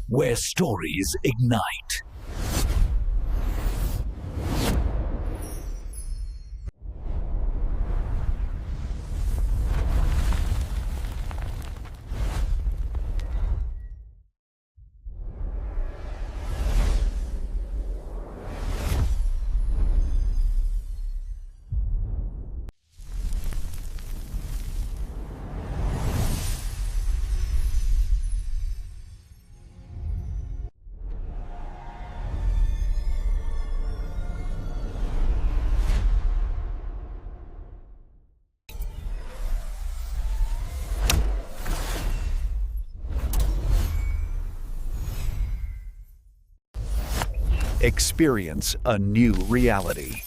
where stories ignite. Experience a new reality.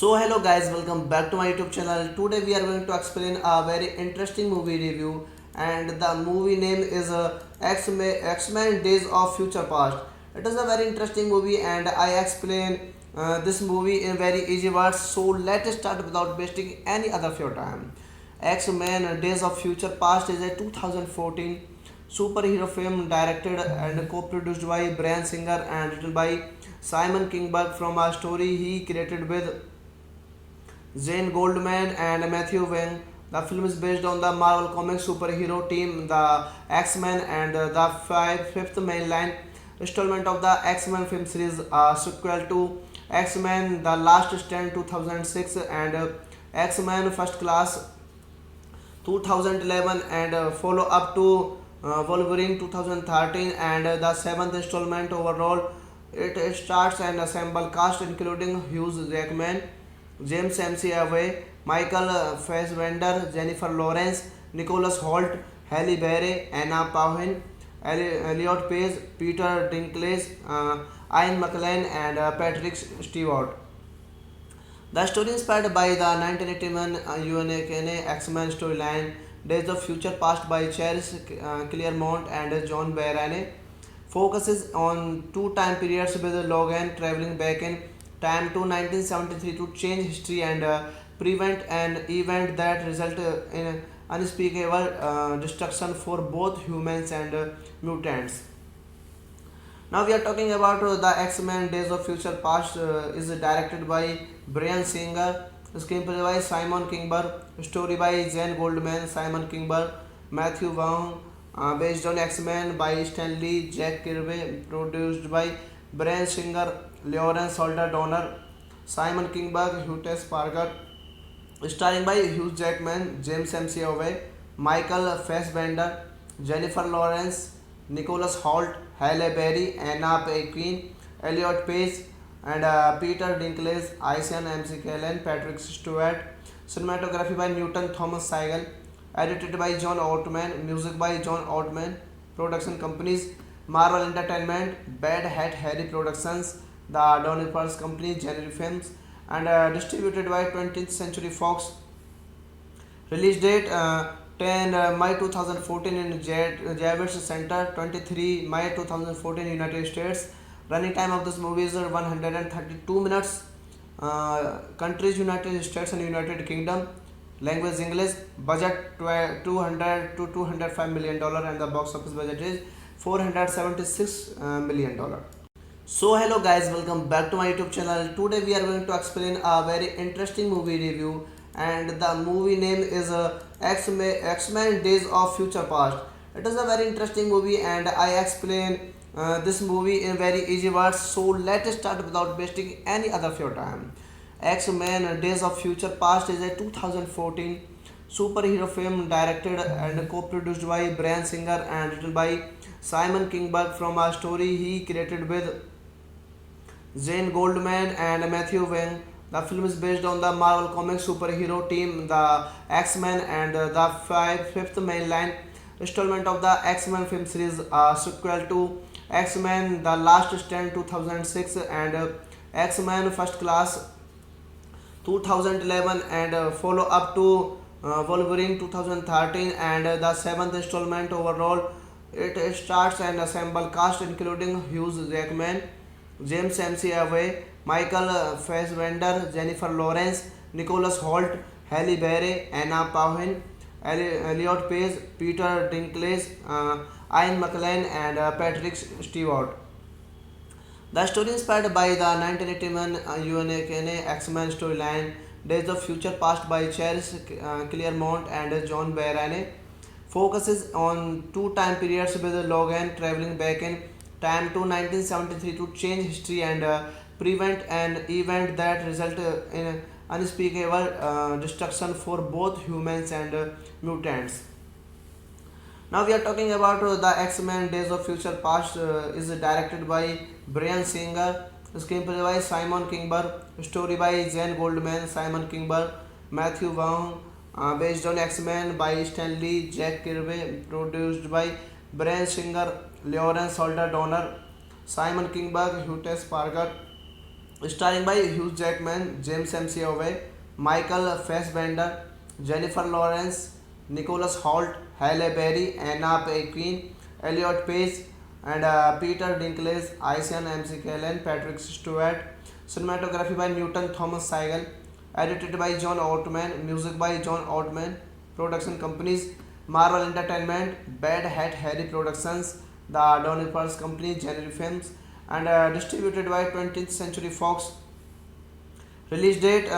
So hello guys, welcome back to my YouTube channel. Today we are going to explain a very interesting movie review, and the movie name is X-Men Days of Future Past. It is a very interesting movie and I explain this movie in very easy words. So let's start without wasting any other of your time. X-Men Days of Future Past is a 2014 superhero film directed and co-produced by Bryan Singer and written by Simon Kinberg from a story he created with Zane Goldman and Matthew Wang. The film is based on the Marvel Comics superhero team, the X-Men, and the fifth mainline installment of the X-Men film series, a sequel to X-Men: The Last Stand 2006 and X-Men First Class 2011, and follow up to Wolverine 2013, and the seventh installment overall. It starts an assemble cast including Hugh Jackman, James McAvoy, Michael Fassbender, Jennifer Lawrence, Nicholas Hoult, Halle Berry, Anna Paquin, Elliot Page, Peter Dinklage, Ian McKellen, and Patrick Stewart. The story inspired by the 1981 UNAKNA X-Men storyline Days of Future Past by Charles Claremont and John Byrne focuses on two time periods with Logan traveling back in time to 1973 to change history and prevent an event that resulted in unspeakable destruction for both humans and mutants. Now we are talking about the X-Men Days of Future Past is directed by Brian Singer, screenplay by Simon Kinberg, story by Jane Goldman, Simon Kinberg, Matthew Vaughn, based on X-Men by Stanley Jack Kirby, produced by Brian Singer, Lawrence Holder Donner, Simon Kinberg, Hugh Parker, starring by Hugh Jackman, James McAvoy, Michael Fassbender, Jennifer Lawrence, Nicholas Hoult, Halle Berry, Anna Paquin, Elliot Page, and Peter Dinklage, Isian McKellen, Patrick Stewart. Cinematography by Newton Thomas Segal. Edited by John Ottman. Music by John Ottman. Production companies: Marvel Entertainment, Bad Hat Harry Productions, the Donny Pulse Company, January Films, and distributed by 20th Century Fox. Release date 10 May 2014 in Javits Center, 23 May 2014 United States. Running time of this movie is 132 minutes. Countries: United States and United Kingdom. Language: English. Budget 200 to 205 million dollar, and the box office budget is 476 million dollar. So hello guys, welcome back to my YouTube channel. Today we are going to explain a very interesting movie review, and the movie name is X-Men Days of Future Past. It is a very interesting movie, and I explain this movie in very easy words. So let's start without wasting any other of your time. X-Men Days of Future Past is a 2014 superhero film directed and co-produced by Brian Singer and written by Simon Kinberg from a story he created with Jane Goldman and Matthew Vaughn. The film is based on the Marvel Comics superhero team, the X-Men, and the fifth mainline installment of the X-Men film series, a sequel to X-Men: The Last Stand 2006 and X-Men: First Class 2011, and follow up to Wolverine 2013, and the seventh installment overall. It starts an assemble cast including Hugh Jackman, James McAvoy, Michael Fassbender, Jennifer Lawrence, Nicholas Hoult, Halle Berry, Anna Paquin, Elliot Page, Peter Dinklage, Ian McKellen, and Patrick Stewart. The story inspired by the 1981 UNAKNA X-Men storyline Days of Future Past by Charles Claremont and John Byrne focuses on two time periods, with Logan traveling back in time to 1973 to change history and prevent an event that resulted in unspeakable destruction for both humans and mutants. Now we are talking about the X-Men Days of Future Past is directed by Brian Singer, screenplay by Simon Kinberg, story by Jane Goldman, Simon Kinberg, Matthew Vaughn, based on X-Men by Stanley Jack Kirby, produced by Brian Singer, Lawrence Holder Donner, Simon Kinberg, Hugh Parker, starring by Hugh Jackman, James McAvoy, Michael Fassbender, Jennifer Lawrence, Nicholas Hoult, Halle Berry, Anna Paquin, Elliot Page, and Peter Dinklage, Isian McKellen, Patrick Stewart. Cinematography by Newton Thomas Segal. Edited by John Ottman. Music by John Ottman. Production companies: Marvel Entertainment, Bad Hat Harry Productions, the Donny Pulse Company, January Films, and distributed by 20th Century Fox. Release date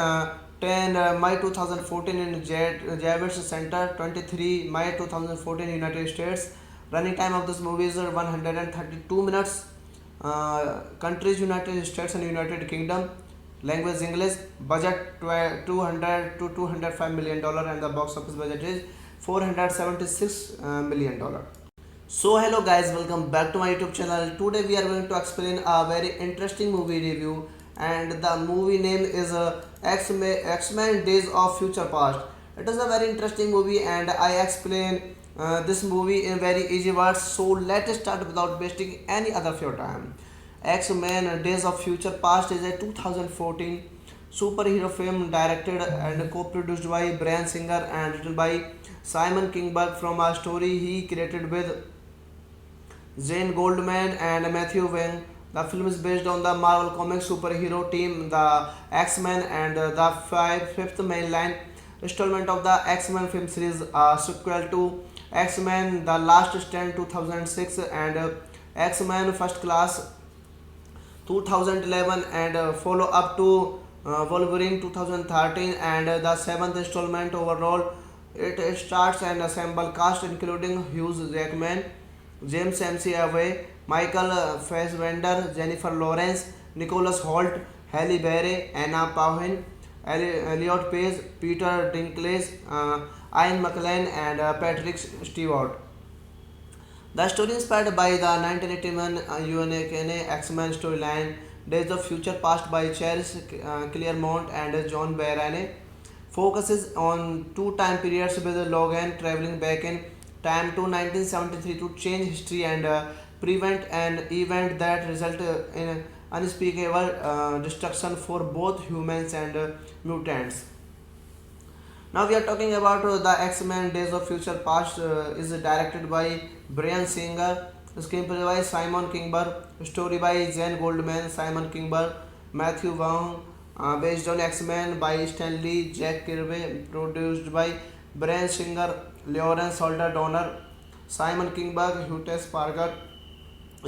10 May 2014 in Javits Center, 23 May 2014 United States. Running time of this movie is 132 minutes. Countries: United States and United Kingdom. Language: English. Budget 200 to 205 million dollar, and the box office budget is 476 million dollar. So hello guys, welcome back to my YouTube channel. Today we are going to explain a very interesting movie review, and the movie name is X-Men Days of Future Past. It is a very interesting movie, and I explain this movie in very easy words. So let's start without wasting any other of your time. X-Men Days of Future Past is a 2014 superhero film directed and co-produced by Brian Singer and written by Simon Kinberg from a story he created with Jane Goldman and Matthew Vaughn. The film is based on the Marvel Comics superhero team, the X-Men, and the fifth mainline installment of the X-Men film series, a sequel to X-Men: The Last Stand 2006 and X-Men First Class 2011 and follow up to Wolverine 2013 and the seventh installment overall. It starts and assemble cast including Hugh Jackman, James McAvoy, Michael Fassbender, Jennifer Lawrence, Nicholas Hoult, Halle Berry, Anna Paquin, Elliot Page, Peter Dinklage, Ian McKellen, and Patrick Stewart. The story inspired by the 1981 UNAKNA X-Men storyline Days of Future Past by Charles Claremont and John Byrne focuses on two time periods with Logan traveling back in time to 1973 to change history and prevent an event that resulted in unspeakable destruction for both humans and mutants. Now we are talking about the X-Men Days of Future Past is directed by Brian Singer, screenplay by Simon Kinberg, story by Jen Goldman, Simon Kinberg, Matthew Vaughn, based on X-Men by Stan Lee, Jack Kirby, produced by Brian Singer, Lawrence Holder Donner, Simon Kinberg, Hugh Parker,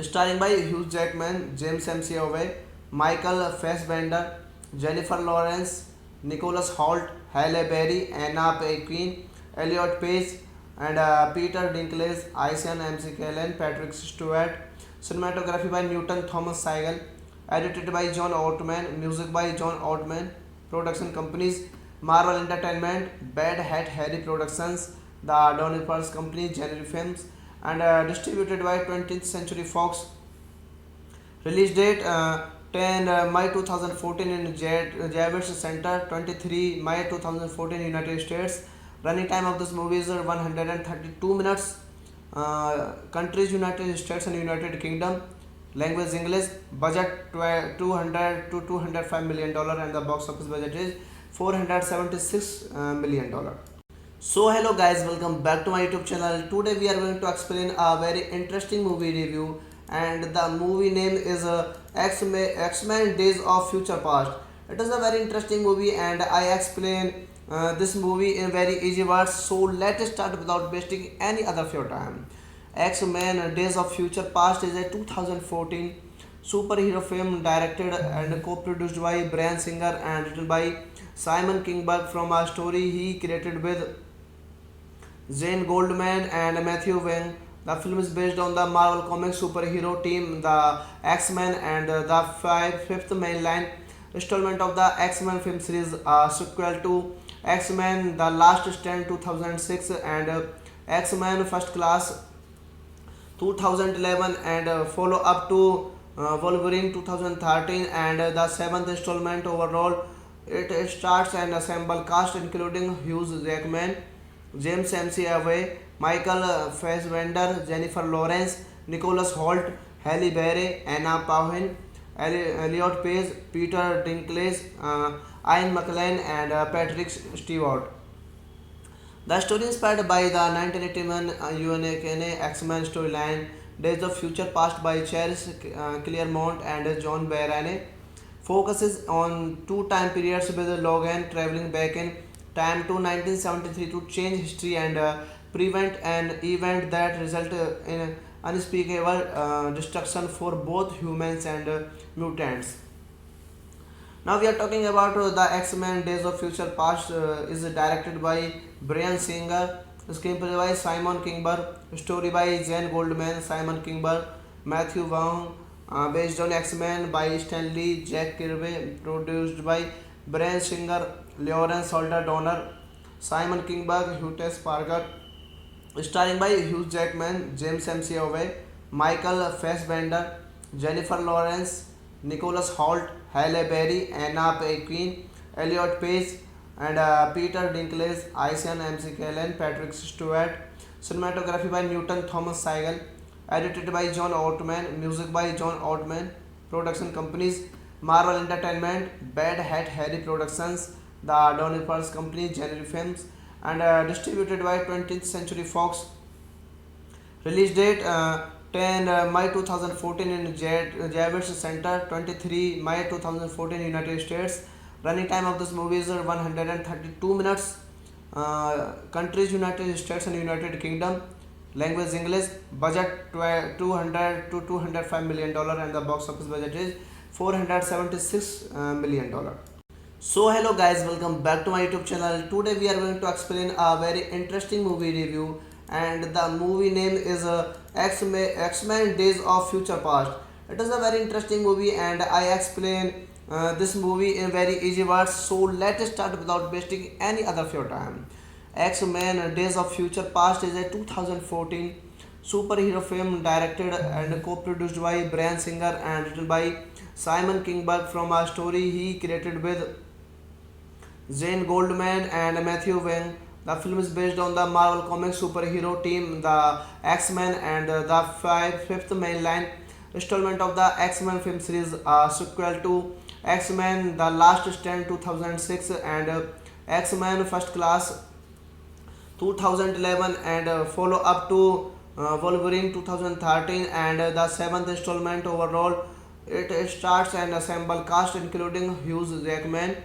starring by Hugh Jackman, James McAvoy, Michael Fassbender, Jennifer Lawrence, Nicholas Hoult, Halle Berry, Anna Paquin, Elliot Page, and Peter Dinklage, Isian McKellen, Patrick Stewart. Cinematography by Newton Thomas Segal. Edited by John Ottman. Music by John Ottman. Production companies Marvel Entertainment, Bad Hat Harry Productions, the Donny Pearls Company, January Films, and distributed by 20th Century Fox. Release date 10 May 2014 in Javits Center, 23 May 2014 United States. Running time of this movie is 132 minutes. Countries United States and United Kingdom. Language English. Budget 200 to 205 million dollar and the box office budget is 476 million dollar. So hello guys, welcome back to my YouTube channel. Today we are going to explain a very interesting movie review and the movie name is X-Men Days of Future Past. It is a very interesting movie and I explain this movie in very easy words. So let's start without wasting any other of your time. X-Men Days of Future Past is a 2014 superhero film directed and co-produced by Brian Singer and written by Simon Kinberg from a story he created with Jane Goldman and Matthew Vaughn. The film is based on the Marvel Comics superhero team, the X-Men, and the fifth mainline installment of the X-Men film series, a sequel to X-Men: The Last Stand 2006 and X-Men First Class 2011 and follow up to Wolverine 2013 and the seventh installment overall. It starts and assemble cast including Hugh Jackman, James McAvoy, Michael Fassbender, Jennifer Lawrence, Nicholas Hoult, Halle Berry, Anna Paquin, Elliot Page, Peter Dinklage, Ian McKellen, and Patrick Stewart. The story inspired by the 1981 UNAKNA X-Men storyline Days of Future Past by Charles Claremont and John Byrne focuses on two time periods with Logan traveling back in time to 1973 to change history and prevent an event that resulted in unspeakable destruction for both humans and mutants. Now we are talking about the X-Men Days of Future Past is directed by Brian Singer, screenplay by Simon Kinberg, story by Jen Goldman, Simon Kinberg, Matthew Vaughn, based on X-Men by Stan Lee, Jack Kirby, produced by Brian Singer, Lawrence Holder Donner, Simon Kinberg, Hugh Parker, starring by Hugh Jackman, James McAvoy, Michael Fassbender, Jennifer Lawrence, Nicholas Hoult, Halle Berry, Anna Paquin, Elliot Page, and Peter Dinklage, Isian McKellen, Patrick Stewart. Cinematography by Newton Thomas Segal. Edited by John Ottman. Music by John Ottman. Production companies Marvel Entertainment, Bad Hat Harry Productions, the Donny Pearls Company, January Films, and distributed by 20th Century Fox. Release date 10 May 2014 in Javits Center, 23 May 2014 United States. Running time of this movie is 132 minutes. Countries United States and United Kingdom. Language English. Budget 200 to 205 million dollar, and the box office budget is 476 million dollar. So hello guys, welcome back to my YouTube channel. Today we are going to explain a very interesting movie review, and the movie name is X-Men Days of Future Past. It is a very interesting movie, and I explain this movie in very easy words. So let's start without wasting any other of your time. X-Men Days of Future Past is a 2014 superhero film directed and co-produced by Bryan Singer and written by Simon Kinberg from a story he created with Zane Goldman and Matthew Wang. The film is based on the Marvel Comics superhero team, the X-Men, and the fifth mainline installment of the X-Men film series, a sequel to X-Men: The Last Stand 2006 and X-Men First Class 2011, and follow up to Wolverine 2013, and the seventh installment overall. It starts an ensemble cast including Hugh Jackman,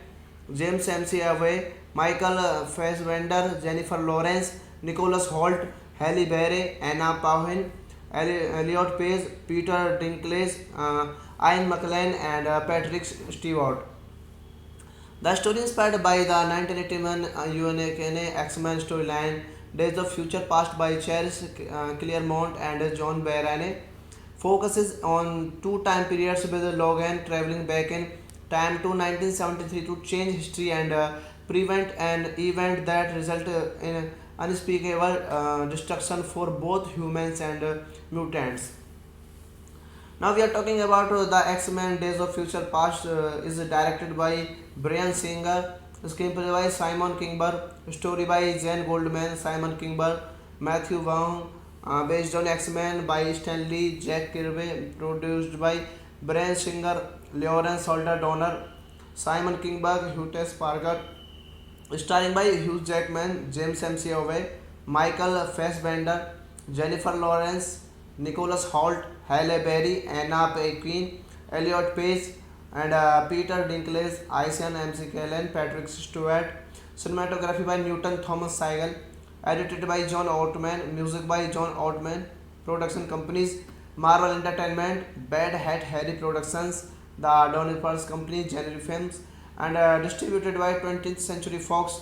James McAvoy, Michael Fassbender, Jennifer Lawrence, Nicholas Hoult, Halle Berry, Anna Paquin, Elliot Page, Peter Dinklage, Ian McKellen, and Patrick Stewart. The story inspired by the 1981 UNAKNA X-Men storyline Days of Future Past by Charles Claremont and John Byrne focuses on two time periods with Logan traveling back in time to 1973 to change history and prevent an event that resulted in unspeakable destruction for both humans and mutants. Now we are talking about the X-Men Days of Future Past is directed by Bryan Singer, screenplay by Simon Kinberg, story by Jane Goldman, Simon Kinberg, Matthew Vaughn, based on X-Men by Stan Lee, Jack Kirby, produced by Bryan Singer, Lawrence Holder Donner, Simon Kinberg, Hugh Parker, starring by Hugh Jackman, James McAvoy, Michael Fassbender, Jennifer Lawrence, Nicholas Hoult, Halle Berry, Anna Paquin, Elliot Page, and Peter Dinklage, Ian McKellen, Patrick Stewart. Cinematography by Newton Thomas Segal. Edited by John Ottman. Music by John Ottman. Production companies: Marvel Entertainment, Bad Hat Harry Productions, the Donny Pulse Company, January Films, and distributed by 20th Century Fox.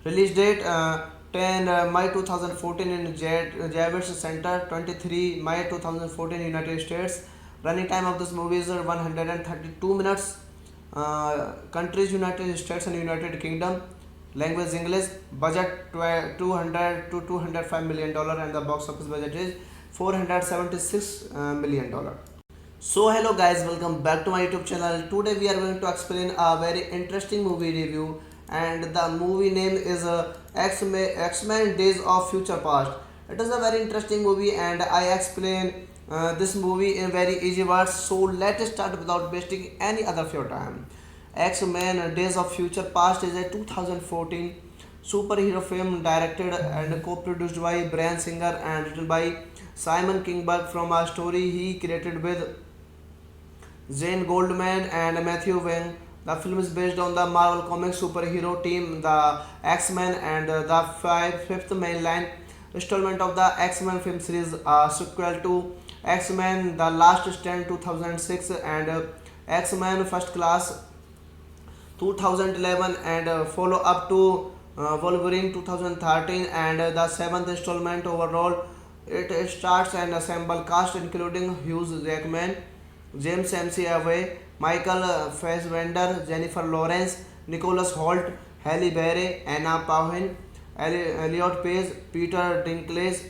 Release date 10 May 2014 in Javits Center, 23 May 2014 United States. Running time of this movie is 132 minutes. Countries: United States and United Kingdom. Language English. Budget 200 to 205 million dollar, and the box office budget is 476 million dollar. So hello guys, welcome back to my YouTube channel. Today we are going to explain a very interesting movie review, and the movie name is X-Men Days of Future Past. It is a very interesting movie, and I explain this movie in very easy words. So let's start without wasting any other of your time. X-Men Days of Future Past is a 2014 superhero film directed and co-produced by Bryan Singer and written by Simon Kinberg from a story he created with Zane Goldman and Matthew Wang. The film is based on the Marvel Comics superhero team, the X-Men, and the fifth mainline installment of the X-Men film series, a sequel to X-Men: The Last Stand 2006 and X-Men First Class 2011, and follow up to Wolverine 2013, and the seventh installment overall. It starts an ensemble cast including Hugh Jackman, James McAvoy, Michael Fassbender, Jennifer Lawrence, Nicholas Hoult, Halle Berry, Anna Paquin, Elliot Page, Peter Dinklage,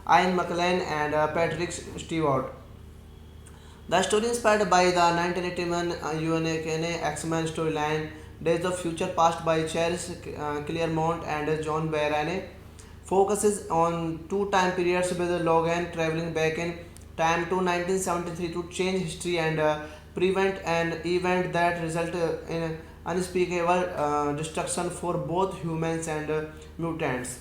Ian McKellen, and Patrick Stewart. The story inspired by the 1981 UNAKNA X-Men storyline Days of Future Past by Charles Claremont and John Byrne focuses on two time periods with Logan traveling back in time to 1973 to change history and prevent an event that resulted in unspeakable destruction for both humans and mutants.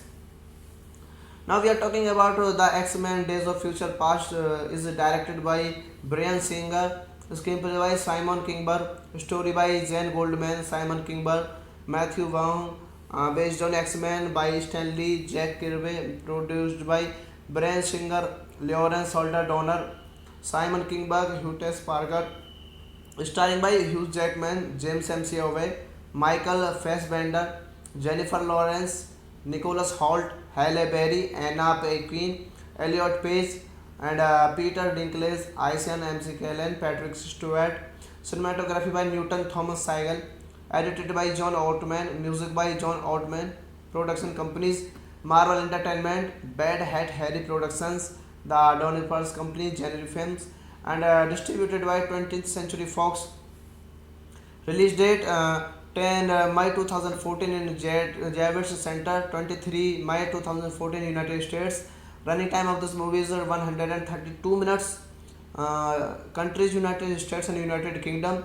Now we are talking about the X-Men Days of Future Past is directed by Bryan Singer, screenplay by Simon Kinberg, story by Jane Goldman, Simon Kinberg, Matthew Vaughn, based on X-Men by Stan Lee, Jack Kirby, produced by Bryan Singer, Lawrence Holder Donner, Simon Kinberg, Hugh Parker, starring by Hugh Jackman, James McAvoy, Michael Fassbender, Jennifer Lawrence, Nicholas Hoult, Halle Berry, Anna Paquin, Elliot Page, and Peter Dinklage, Isian MC Kellen, Patrick Stewart. Cinematography by Newton Thomas Segal. Edited by John Ottman. Music by John Ottman. Production companies: Marvel Entertainment, Bad Hat Harry Productions, The Donny Pearls Company, January Films, and distributed by 20th Century Fox. Release date 10 May 2014 in Javits Center, 23 May 2014 United States. Running time of this movie is 132 minutes. Countries: United States and United Kingdom.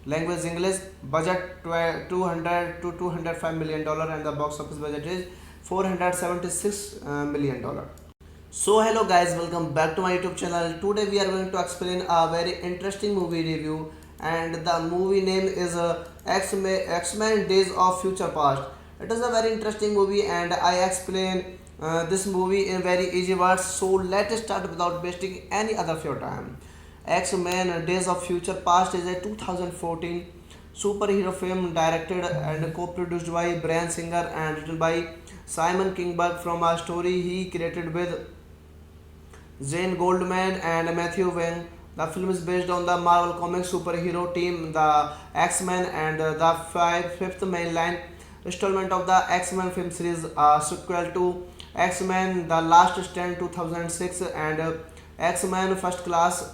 Language: English. Budget 200 to 205 million dollar, and the box office budget is 476 million dollar. So hello guys, welcome back to my YouTube channel. Today we are going to explain a very interesting movie review, and the movie name is X-Men Days of Future Past. It is a very interesting movie, and I explain this movie in very easy words. So let's start without wasting any other of your time. X-Men Days of Future Past is a 2014 superhero film directed and co-produced by Bryan Singer and written by Simon Kinberg from a story he created with Zane Goldman and Matthew Wang. The film is based on the Marvel Comics superhero team, the X-Men, and the fifth mainline installment of the X-Men film series, a sequel to X-Men The Last Stand 2006 and X-Men First Class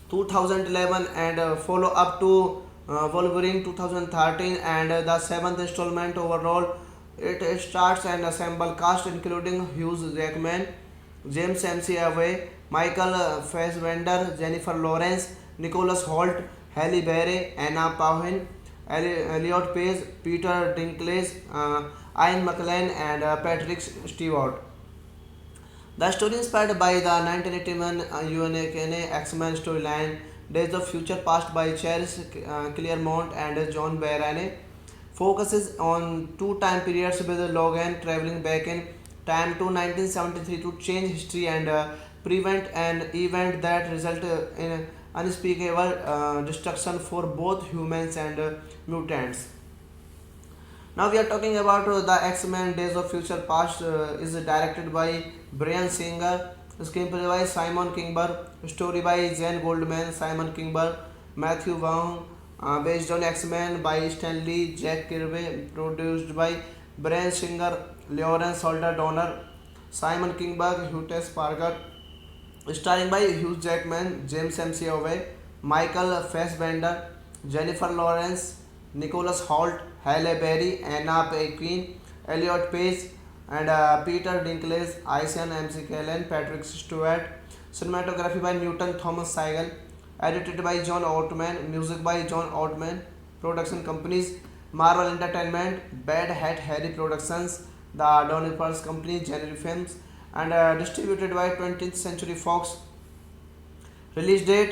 2011, and follow up to Wolverine 2013, and the seventh installment overall. It starts and assemble cast including Hugh Jackman, James McAvoy, Michael Fassbender, Jennifer Lawrence, Nicholas Hoult, Halle Berry, Anna Paquin, Elliot Page, Peter Dinklage, Ian McKellen, and Patrick Stewart. The story inspired by the 1981 UNAKNA X-Men storyline Days of Future Past by Charles Claremont and John Byrne focuses on two time periods, with Logan traveling back in time to 1973 to change history and prevent an event that resulted in unspeakable destruction for both humans and mutants. Now we are talking about the X-Men Days of Future Past is directed by Bryan Singer, screenplay by Simon Kinberg, story by Jane Goldman, Simon Kinberg, Matthew Vaughn, based on X-Men by Stan Lee, Jack Kirby, produced by Bryan Singer, Lawrence Holder Donner, Simon Kinberg, Hugh Parker, starring by Hugh Jackman, James McAvoy, Michael Fassbender, Jennifer Lawrence, Nicholas Hoult, Halle Berry, Anna Paquin, Elliot Page, and Peter Dinklage, Isian MC Kellen, Patrick Stewart. Cinematography by Newton Thomas Segal. Edited by John Ottman. Music by John Ottman. Production companies: Marvel Entertainment, Bad Hat Harry Productions, The Donny Pearls Company, January Films, and distributed by 20th Century Fox. Release date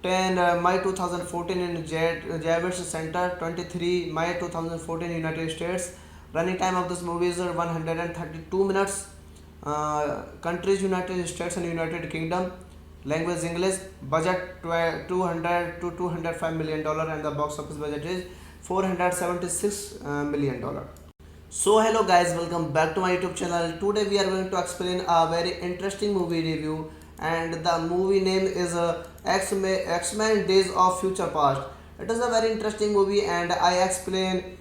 10 May 2014 in Javits Center, 23 May 2014 United States. Running time of this movie is 132 minutes. Countries: United States and United Kingdom. Language: English. Budget 200 to 205 million dollar, and the box office budget is 476 million dollar. So hello guys, welcome back to my YouTube channel. Today we are going to explain a very interesting movie review, and the movie name is X-Men Days of Future Past. It is a very interesting movie, and I explain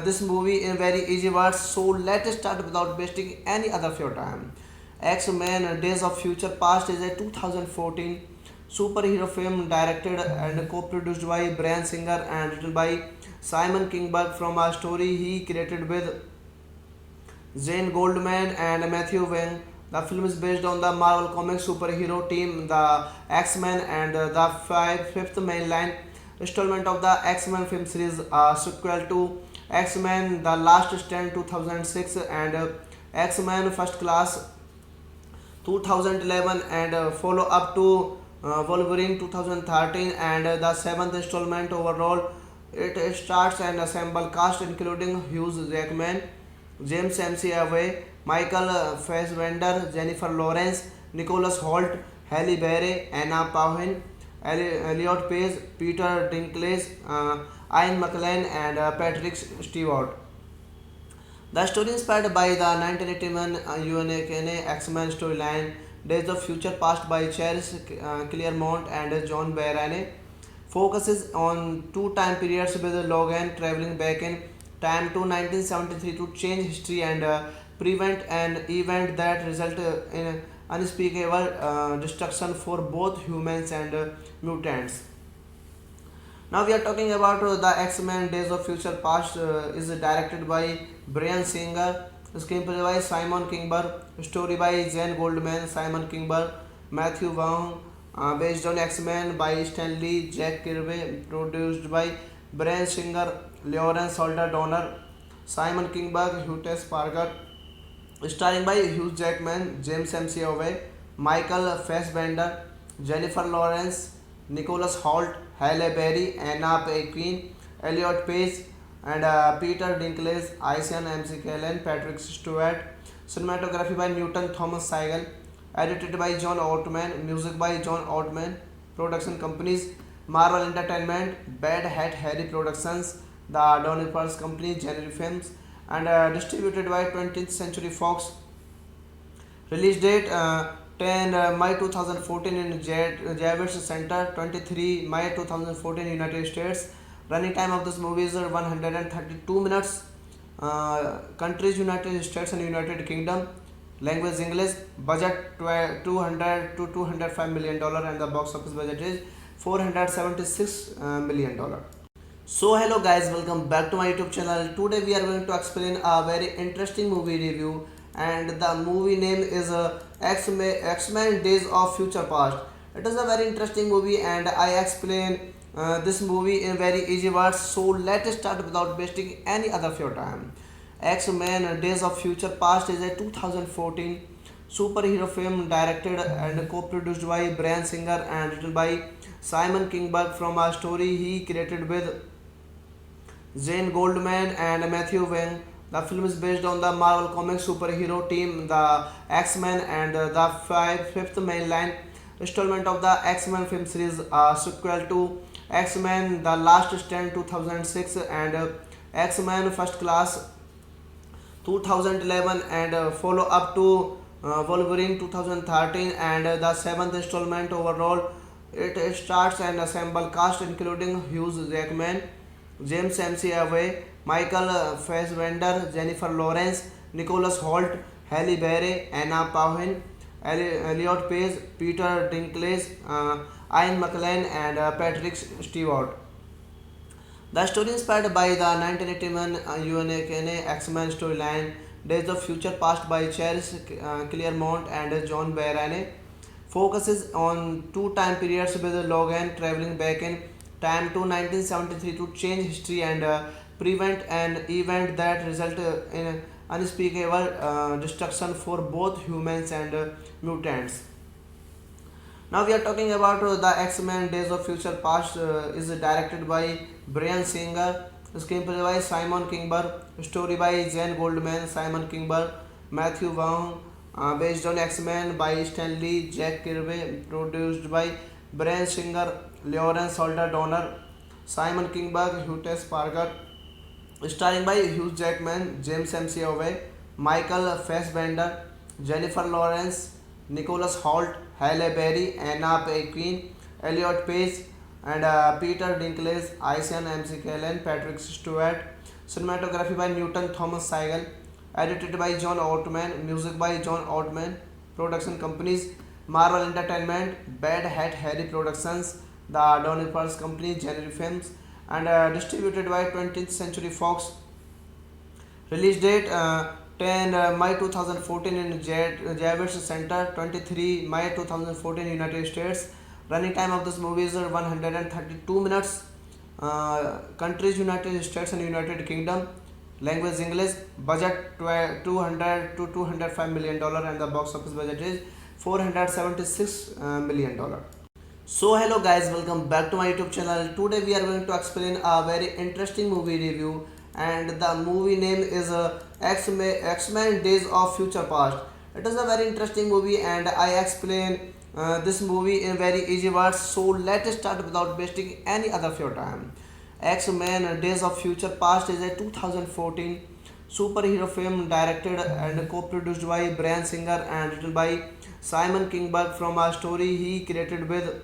this movie in very easy words. So let's start without wasting any other of your time. X-Men Days of Future Past is a 2014 superhero film directed and co-produced by Bryan Singer and written by Simon Kinberg from a story he created with Zane Goldman and Matthew Wang. The film is based on the Marvel Comics superhero team, the X-Men, and the fifth mainline installment of the X-Men film series, a sequel to X-Men The Last Stand 2006 and X-Men First Class 2011, and follow up to Wolverine 2013, and the seventh installment overall. It stars an ensemble cast including Hugh Jackman, James McAvoy, Michael Fassbender, Jennifer Lawrence, Nicholas Hoult, Halle Berry, Anna Paquin, Elliot Page, Peter Dinklage, Ian McKellen, and Patrick Stewart. The story inspired by the 1981 UNA X-Men storyline Days of Future Past by Charles Claremont and John Byrne focuses on two time periods with Logan traveling back in time to 1973 to change history and prevent an event that resulted in unspeakable destruction for both humans and mutants. Now we are talking about the X-Men Days of Future Past is directed by Brian Singer, screenplay by Simon Kinberg, story by Jane Goldman, Simon Kinberg, Matthew Vaughn, based on X-Men by Stanley Jack Kirby, produced by Brian Singer, Lawrence Holder Donner, Simon Kinberg, Hugh Parker, starring by Hugh Jackman, James McAvoy, Michael Fassbender, Jennifer Lawrence, Nicholas Hoult, Halle Berry, Anna Paquin, Elliot Page, and Peter Dinklage, Isian McKellen, Patrick Stewart. Cinematography by Newton Thomas Segal. Edited by John Ottman. Music by John Ottman. Production companies Marvel Entertainment, Bad Hat Harry Productions, The Donny Pearls Company, January Films, and distributed by 20th Century Fox. Release date 10 May 2014 in Javits Center, 23 May 2014 United States. Running time of this movie is 132 minutes. Countries United States and United Kingdom. Language English. Budget 200 to 205 million dollar, and the box office budget is 476 million dollar. So hello guys, welcome back to my YouTube channel. Today we are going to explain a very interesting movie review, and the movie name is X-Men Days of Future Past. It is a very interesting movie and I explain this movie in very easy words. So let's start without wasting any other of your time. X-Men Days of Future Past is a 2014 superhero film directed and co-produced by Brian Singer and written by Simon Kinberg from a story he created with Jane Goldman and Matthew Vaughn. The film is based on the Marvel Comics superhero team, the X-Men, and the fifth mainline installment of the X-Men film series, a sequel to X-Men The Last Stand 2006 and X-Men First Class 2011, and follow up to Wolverine 2013, and the seventh installment overall. It stars an ensemble cast including Hugh Jackman, James McAvoy, Michael Fassbender, Jennifer Lawrence, Nicholas Hoult, Halle Berry, Anna Paquin, Elliot Page, Peter Dinklage, Ian McKellen, and Patrick Stewart. The story inspired by the 1981 UNA X-Men storyline Days of Future Past by Charles Claremont and John Byrne focuses on two time periods with Logan traveling back in time to 1973 to change history and prevent an event that resulted in unspeakable destruction for both humans and mutants. Now we are talking about the X-Men Days of Future Past is directed by Brian Singer, screenplay by Simon Kinberg, story by Jane Goldman, Simon Kinberg, Matthew Vaughn, based on X-Men by Stanley Jack Kirby, produced by Brian Singer, Lawrence Holder Donner, Simon Kinberg, Hugh Parker, starring by Hugh Jackman, James McAvoy, Michael Fassbender, Jennifer Lawrence, Nicholas Hoult, Halle Berry, Anna Paquin, Elliot Page, and Peter Dinklage, Isian McKellen, Patrick Stewart. Cinematography by Newton Thomas Segal. Edited by John Ottman. Music by John Ottman. Production companies Marvel Entertainment, Bad Hat Harry Productions, The Donny Pearls Company, January Films, and distributed by 20th Century Fox. Release date 10 May 2014 in Javits Center, 23 May 2014 United States. Running time of this movie is 132 minutes. Countries United States and United Kingdom. Language English. Budget 200 to 205 million dollar, and the box office budget is 476 million dollar. So hello guys, welcome back to my YouTube channel. Today we are going to explain a very interesting movie review, and the movie name is X-Men Days of Future Past. It is a very interesting movie and I explain this movie in very easy words. So let's start without wasting any other of your time. X-Men Days of Future Past is a 2014 superhero film directed and co-produced by Bryan Singer and written by Simon Kinberg from a story he created with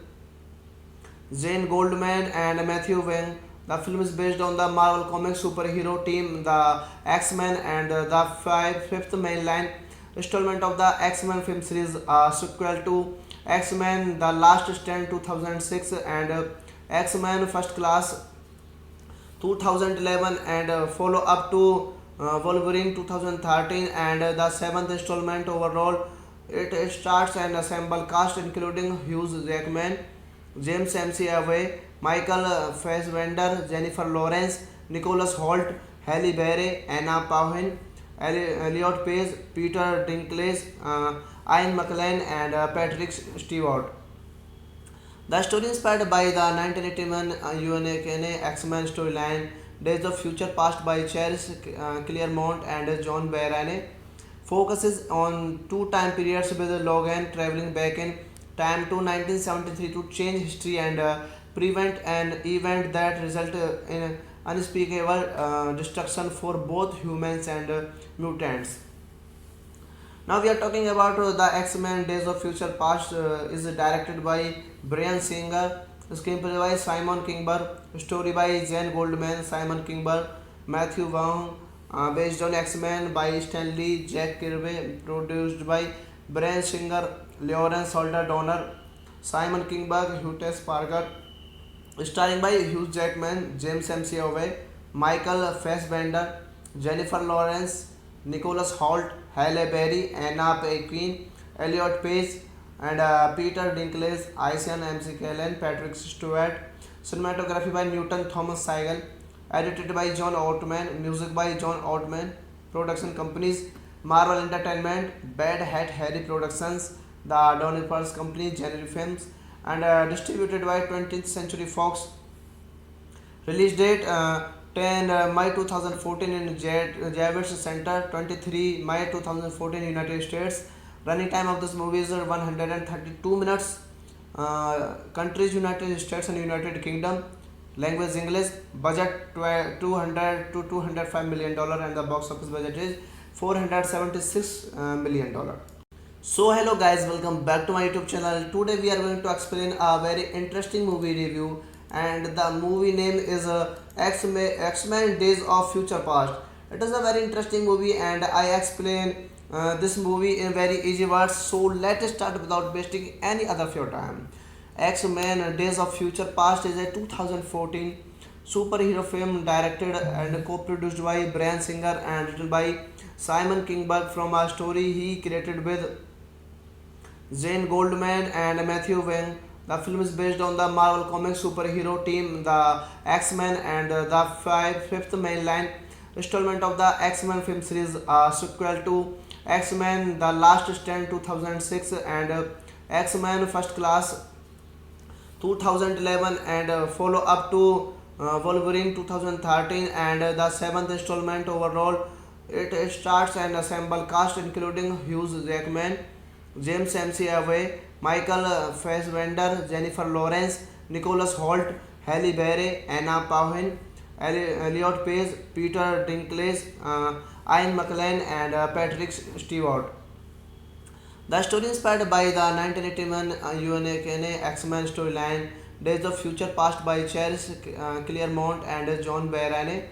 Zane Goldman and Matthew Wang. The film is based on the Marvel Comics superhero team, the X-Men, and the fifth mainline installment of the X-Men film series, a sequel to X-Men: The Last Stand 2006 and X-Men First Class 2011 and follow up to Wolverine 2013 and the seventh installment overall. It starts and assemble cast including Hugh Jackman, James McAvoy, Michael Fassbender, Jennifer Lawrence, Nicholas Hoult, Halle Berry, Anna Paquin, Elliot Page, Peter Dinklage, Ian McKellen, and Patrick Stewart. The story inspired by the 1981 UNAKNA X-Men storyline Days of Future Past by Charles Claremont and John Byrne focuses on two time periods with Logan traveling back in time to 1973 to change history and prevent an event that resulted in unspeakable destruction for both humans and mutants. Now we are talking about the X-Men Days of Future Past is directed by Bryan Singer, screenplay by Simon Kinberg, story by Jane Goldman, Simon Kinberg, Matthew Vaughn, based on X-Men by Stan Lee, Jack Kirby, produced by Bryan Singer, Lawrence Holder Donner, Simon Kinberg, Hugh Parker, starring by Hugh Jackman, James McAvoy, Michael Fassbender, Jennifer Lawrence, Nicholas Hoult, Halle Berry, Anna Paquin, Elliot Page, and Peter Dinklage, Ian McKellen, Patrick Stewart. Cinematography by Newton Thomas Segal. Edited by John Ottman. Music by John Ottman. Production companies: Marvel Entertainment, Bad Hat Harry Productions, the Donny Pearls Company, January Films, and distributed by 20th Century Fox. Release date 10 May 2014 in Javits Center, 23 May 2014 United States. Running time of this movie is 132 minutes. Countries: United States and United Kingdom. Language: English. Budget 200 to 205 million dollar and the box office budget is 476 million dollar. So hello guys, welcome back to my YouTube channel. Today we are going to explain a very interesting movie review, and the movie name is X-Men Days of Future Past. It is a very interesting movie and I explain this movie in very easy words. So let's start without wasting any other of your time. X-Men Days of Future Past is a 2014 superhero film directed and co-produced by Bryan Singer and written by Simon Kinberg from a story he created with Zane Goldman and Matthew Wang. The film is based on the Marvel Comics superhero team, the X-Men, and the fifth mainline installment of the X-Men film series, a sequel to X-Men: The Last Stand 2006 and X-Men First Class 2011 and follow up to Wolverine 2013 and the seventh installment overall. It starts and assemble cast including Hugh Jackman, James McAvoy, Michael Fassbender, Jennifer Lawrence, Nicholas Hoult, Halle Berry, Anna Paquin, Elliot Page, Peter Dinklage, Ian McKellen, and Patrick Stewart. The story inspired by the 1981 UNAKNA X-Men storyline Days of Future Past by Charles Claremont and John Byrne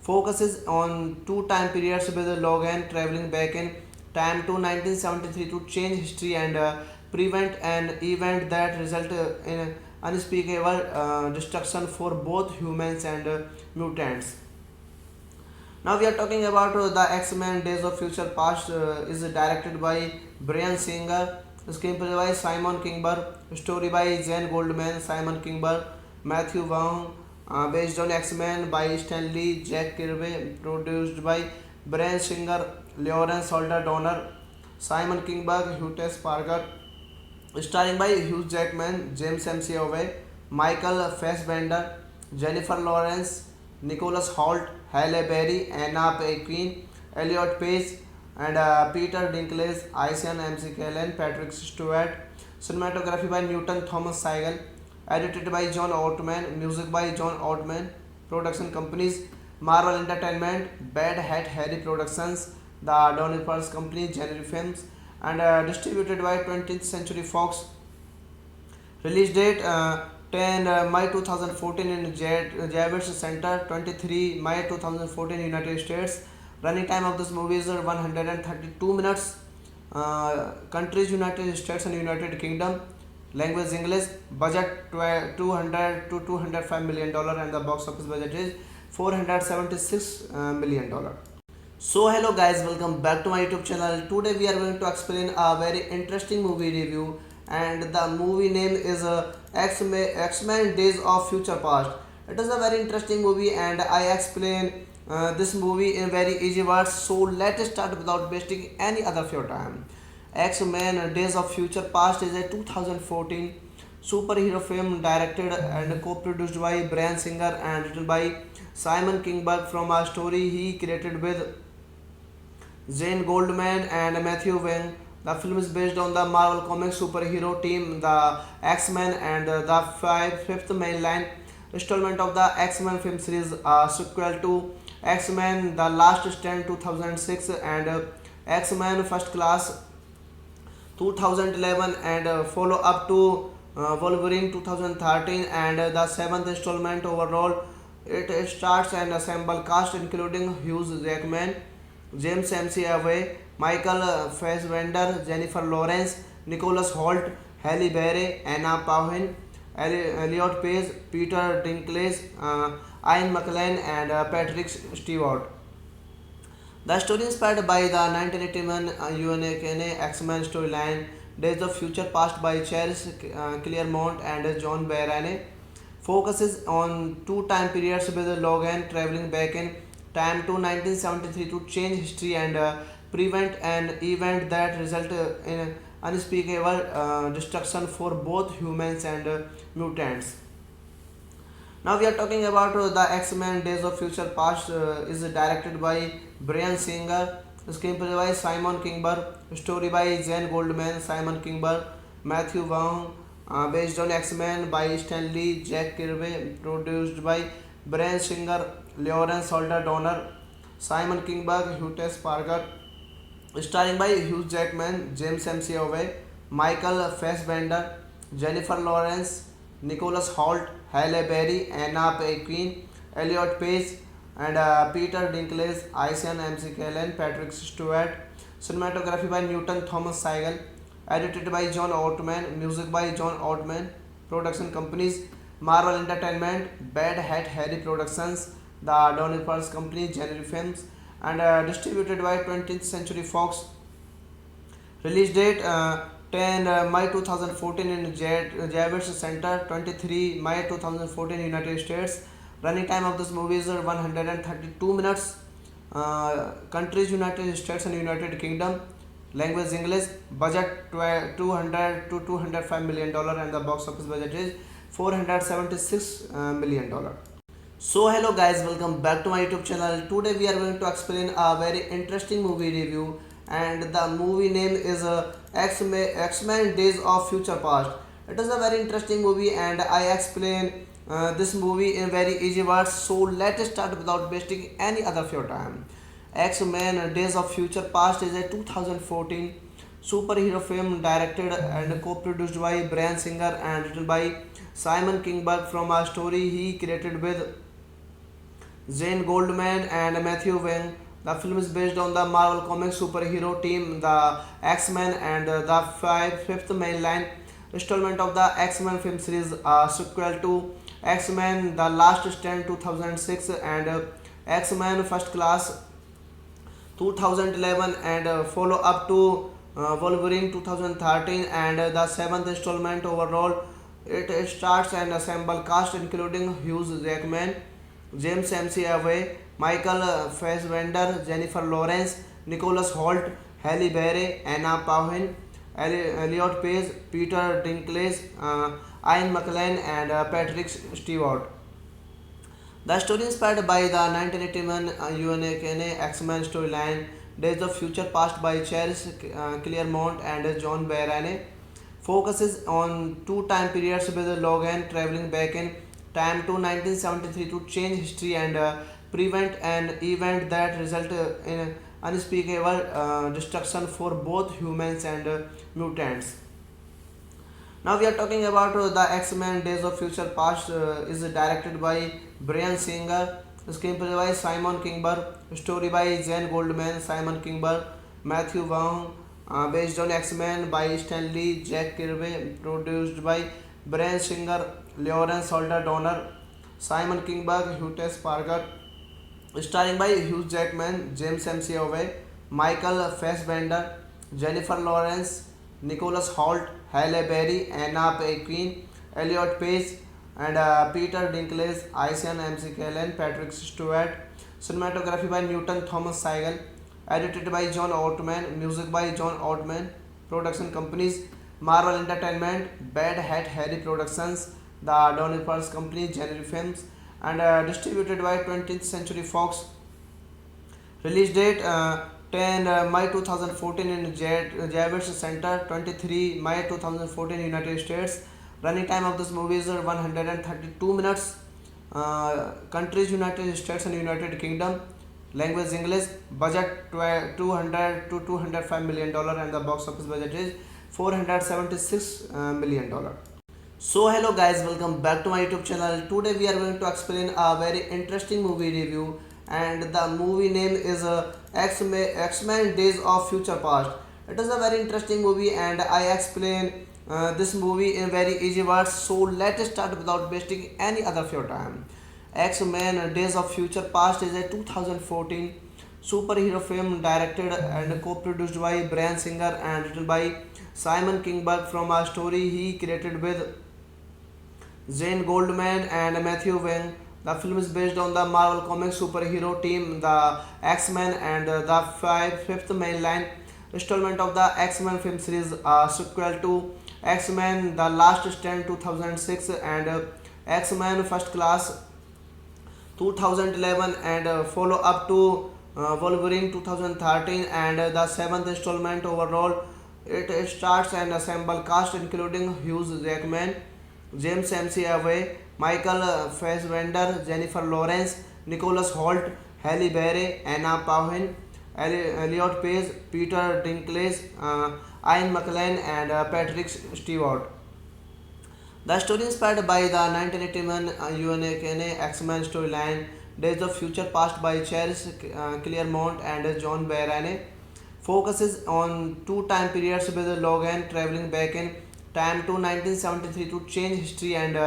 focuses on two time periods with Logan traveling back in time to 1973 to change history and prevent an event that resulted in unspeakable destruction for both humans and mutants. Now we are talking about the X-Men Days of Future Past is directed by Bryan Singer, screenplay by Simon Kinberg, story by Jane Goldman, Simon Kinberg, Matthew Vaughn, based on X-Men by Stan Lee, Jack Kirby, produced by Bryan Singer, Lawrence Holder Donner, Simon Kinberg, Hugh Parker, starring by Hugh Jackman, James McAvoy, Michael Fassbender, Jennifer Lawrence, Nicholas Hoult, Halle Berry, Anna Paquin, Elliot Page, and Peter Dinklage, Isian MC Kellen, Patrick Stewart. Cinematography by Newton Thomas Seigel. Edited by John Ottman. Music by John Ottman. Production companies: Marvel Entertainment, Bad Hat Harry Productions, the Donny Pearls Company, January Films, and distributed by 20th Century Fox. Release date 10 May 2014 in Javits Center, 23 May 2014 United States. Running time of this movie is 132 minutes. Countries: United States and United Kingdom. Language: English. Budget 200 to 205 million dollar, and the box office budget is 476 million dollar. So hello guys, welcome back to my YouTube channel. Today we are going to explain a very interesting movie review, and the movie name is X-Men Days of Future Past. It is a very interesting movie, and I explain this movie in very easy words. So let's start without wasting any other of your time. X-Men Days of Future Past is a 2014 superhero film directed and co-produced by Bryan Singer and written by Simon Kinberg from a story he created with Zane Goldman and Matthew Wang. The film is based on the Marvel Comics superhero team, the X-Men, and the fifth mainline installment of the X-Men film series, a sequel to X-Men The Last Stand 2006 and X-Men First Class 2011, and follow up to Wolverine 2013, and the seventh installment overall. It starts an ensemble cast including Hugh Jackman, James McAvoy, Michael Fassbender, Jennifer Lawrence, Nicholas Hoult, Halle Berry, Anna Paquin, Elliot Page, Peter Dinklage, Ian McKellen, and Patrick Stewart. The story inspired by the 1981 UNAKNA X-Men storyline Days of Future Past by Charles Claremont and John Byrne focuses on two time periods, with Logan traveling back in time to 1973 to change history and prevent an event that resulted in unspeakable destruction for both humans and mutants. Now we are talking about the X-Men Days of Future Past is directed by Bryan Singer, screenplay by Simon Kinberg, story by Jane Goldman, Simon Kinberg, Matthew Vaughn, based on X-Men by Stan Lee, Jack Kirby, produced by Bryan Singer, Lawrence Holder Donner, Simon Kinberg, Hugh Parker, starring by Hugh Jackman, James McAvoy, Michael Fassbender, Jennifer Lawrence, Nicholas Hoult, Halle Berry, Anna Paquin, Elliot Page, and Peter Dinklage, Isian MC Kellen, Patrick Stewart. Cinematography by Newton Thomas Seigel. Edited by John Ottman. Music by John Ottman. Production companies: Marvel Entertainment, Bad Hat Harry Productions, the Donny Pearls Company, January Films, and distributed by 20th Century Fox. Release date 10 May 2014 in Javits Center, 23 May 2014 United States. Running time of this movie is 132 minutes. Countries: United States and United Kingdom. Language: English. Budget 200 to 205 million dollar, and the box office budget is 476 million dollar. So hello guys, welcome back to my YouTube channel. Today we are going to explain a very interesting movie review, and the movie name is X-Men Days of Future Past. It is a very interesting movie, and I explain this movie in very easy words. So let's start without wasting any other of your time. X-Men Days of Future Past is a 2014 superhero film directed and co-produced by Bryan Singer and written by Simon Kinberg from a story he created with Zane Goldman and Matthew Wang. The film is based on the Marvel Comics superhero team, the X-Men, and the fifth mainline installment of the X-Men film series, a sequel to X-Men The Last Stand 2006 and X-Men First Class 2011, and follow up to Wolverine 2013, and the seventh installment overall. It stars an ensemble cast including Hugh Jackman, James McAvoy, Michael Fassbender, Jennifer Lawrence, Nicholas Hoult, Halle Berry, Anna Paquin, Elliot Page, Peter Dinklage, Ian McKellen, and Patrick Stewart. The story inspired by the 1981 UNAKNA X-Men storyline Days of Future Past by Charles Claremont and John Byrne focuses on two time periods with Logan traveling back in time to 1973 to change history and prevent an event that resulted in unspeakable destruction for both humans and mutants. Now we are talking about the X-Men Days of Future Past is directed by Brian Singer, screenplay by Simon Kinberg, story by Jen Goldman, Simon Kinberg, Matthew Vaughn, based on X-Men by Stanley Jack Kirby, produced by Brian Singer, Lawrence Holder Donner, Simon Kinberg, Hugh Parker, starring by Hugh Jackman, James McAvoy, Michael Fassbender, Jennifer Lawrence, Nicholas Hoult, Halle Berry, Anna Paquin, Elliot Page, and Peter Dinklage, Isian McKellen, Patrick Stewart. Cinematography by Newton Thomas Segal. Edited by John Ottman. Music by John Ottman. Production companies: Marvel Entertainment, Bad Hat Harry Productions, the Donny Pearls Company, January Films, and distributed by 20th Century Fox. Release date 10 May 2014 in Javits Center, 23 May 2014 United States. Running time of this movie is 132 minutes. Countries: United States and United Kingdom. Language English. Budget 200 to 205 million dollar, and the box office budget is 476 million dollar. So hello guys, welcome back to my YouTube channel. Today we are going to explain a very interesting movie review, and the movie name is X-Men Days of Future Past. It is a very interesting movie and I explain this movie in very easy words. So let's start without wasting any other of your time. X-Men Days of Future Past is a 2014 superhero film directed and co-produced by Brian Singer and written by Simon Kinberg from a story he created with Jane Goldman and Matthew Vaughn. The film is based on the Marvel Comics superhero team, the X-Men, and the fifth mainline installment of the X-Men film series, a sequel to X-Men: The Last Stand 2006 and X-Men: First Class 2011, and follow up to Wolverine 2013, and the seventh installment overall. It starts an ensemble cast including Hugh Jackman, James McAvoy, Michael Fassbender, Jennifer Lawrence, Nicholas Hoult, Halle Berry, Anna Paquin, Elliot Page, Peter Dinklage, Ian McKellen, and Patrick Stewart. The story inspired by the 1981 UNAKNA X-Men storyline Days of Future Past by Charles Claremont and John Byrne focuses on two time periods with Logan traveling back in time to 1973 to change history and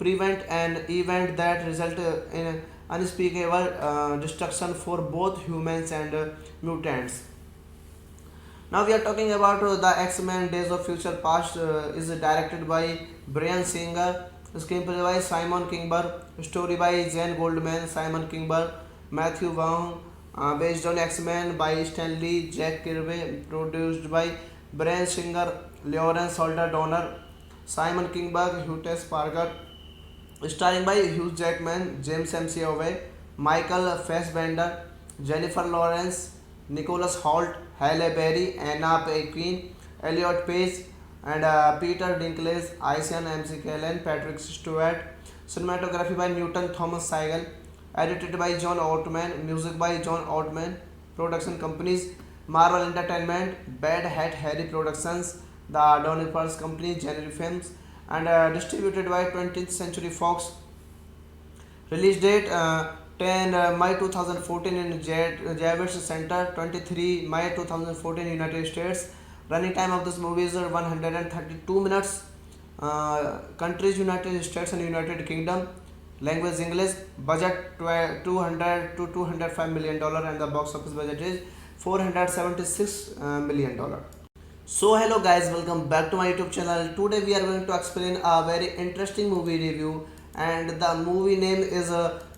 prevent an event that resulted in unspeakable destruction for both humans and mutants. Now we are talking about the X-Men Days of Future Past is directed by Brian Singer, screenplay by Simon Kinberg, story by Jen Goldman, Simon Kinberg, Matthew Vaughn, based on X-Men by Stanley Jack Kirby, produced by Brian Singer, Lawrence Holder Donner, Simon Kinberg, Hugh Parker, starring by Hugh Jackman, James McAvoy, Michael Fassbender, Jennifer Lawrence, Nicholas Hoult, Halle Berry, Anna Paquin, Elliot Page, and Peter Dinklage, Isian McKellen, Patrick Stewart. Cinematography by Newton Thomas Segal. Edited by John Ottman. Music by John Ottman. Production companies: Marvel Entertainment, Bad Hat Harry Productions, the Donny Pearls Company, January Films, and distributed by 20th Century Fox. Release date 10 May 2014 in Javits Center, 23 May 2014 United States. Running time of this movie is 132 minutes. Countries: United States and United Kingdom. Language English. Budget 200 to 205 million dollar, and the box office budget is 476 million dollar. So hello guys, welcome back to my YouTube channel. Today we are going to explain a very interesting movie review, and the movie name is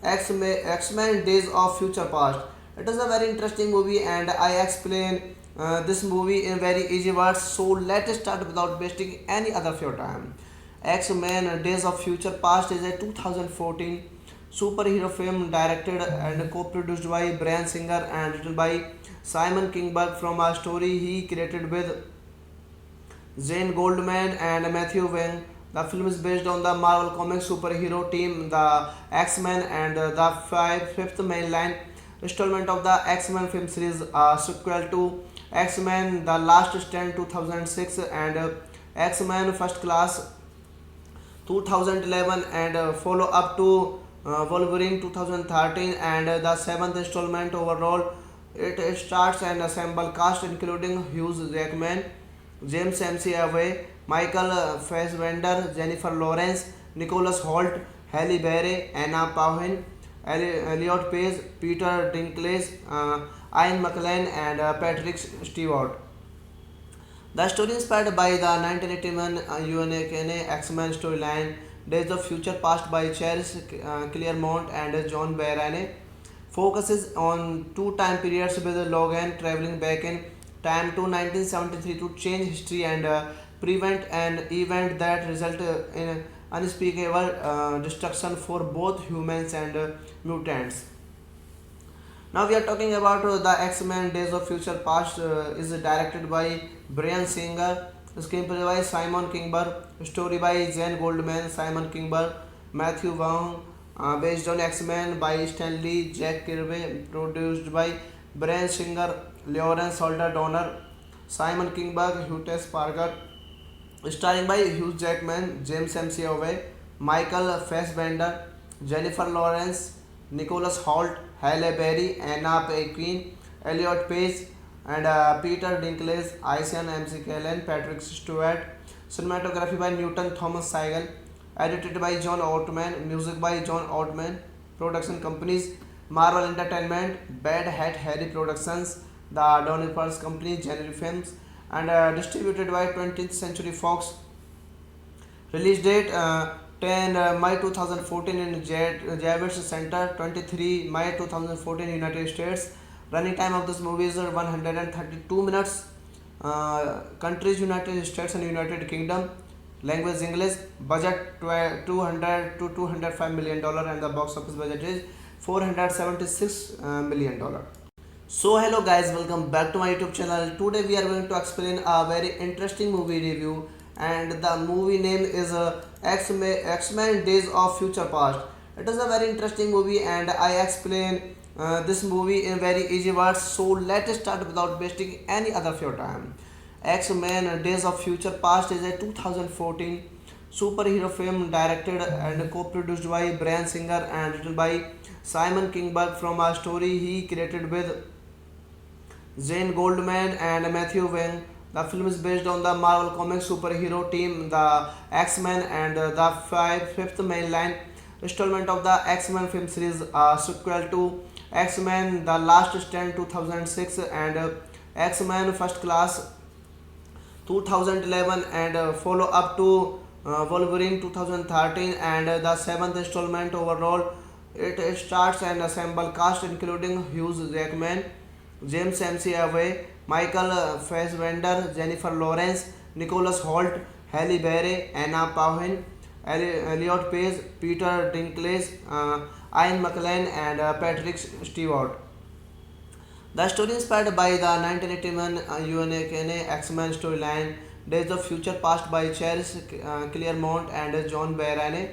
X-Men Days of Future Past. It is a very interesting movie and I explain this movie in very easy words. So let's start without wasting any other of your time. X-Men Days of Future Past is a 2014 superhero film directed and co-produced by Bryan Singer and written by Simon Kinberg from a story he created with Zane Goldman and Matthew Wayne. The film is based on the Marvel Comics superhero team, the X-Men, and the fifth mainline installment of the X-Men film series, a sequel to X-Men: The Last Stand 2006 and X-Men First Class 2011 and follow up to Wolverine 2013 and the seventh installment overall. It starts an ensemble cast including Hugh Jackman, James McAvoy, Michael Fassbender, Jennifer Lawrence, Nicholas Hoult, Halle Berry, Anna Paquin, Elliot Page, Peter Dinklage, Ian McKellen, and Patrick Stewart. The story inspired by the 1981 UNAKNA X-Men storyline Days of Future Past by Charles Claremont and John Byrne focuses on two time periods with Logan traveling back in time to 1973 to change history and prevent an event that resulted in unspeakable destruction for both humans and mutants. Now we are talking about the X-Men Days of Future Past is directed by Bryan Singer, screenplay by Simon Kinberg, story by Jane Goldman, Simon Kinberg, Matthew Vaughn, based on X-Men by Stanley Jack Kirby, produced by Bryan Singer, Lawrence Holder Donner, Simon Kinberg, Hugh Parker, starring by Hugh Jackman, James McAvoy, Michael Fassbender, Jennifer Lawrence, Nicholas Hoult, Halle Berry, Anna Paquin, Elliot Page, and Peter Dinklage, Isian McKellen, Patrick Stewart. Cinematography by Newton Thomas Segal. Edited by John Ottman. Music by John Ottman. Production companies: Marvel Entertainment, Bad Hat Harry Productions, the Donny Pearls Company, January Films, and distributed by 20th Century Fox. Release date 10 May 2014 in Javits Center, 23 May 2014 United States. Running time of this movie is 132 minutes. Countries: United States and United Kingdom. Language English. Budget 200 to 205 million dollar and the box office budget is 476 million dollar. So hello guys, welcome back to my YouTube channel. Today we are going to explain a very interesting movie review, and the movie name is X-Men Days of Future Past. It is a very interesting movie and I explain this movie in very easy words. So let's start without wasting any other of your time. X-Men Days of Future Past is a 2014 superhero film directed and co-produced by Bryan Singer and written by Simon Kinberg from a story he created with Zane Goldman and Matthew Wayne. The film is based on the Marvel Comics superhero team, the X-Men, and the fifth mainline installment of the X-Men film series, a sequel to X-Men: The Last Stand 2006 and X-Men First Class 2011 and follow up to Wolverine 2013 and the seventh installment overall. It stars an ensemble cast including Hugh Jackman, James McAvoy, Michael Fassbender, Jennifer Lawrence, Nicholas Hoult, Halle Berry, Anna Paquin, Elliot Page, Peter Dinklage, Ian McKellen, and Patrick Stewart. The story inspired by the 1981 UNAKNA X-Men storyline Days of Future Past by Charles Claremont and John Byrne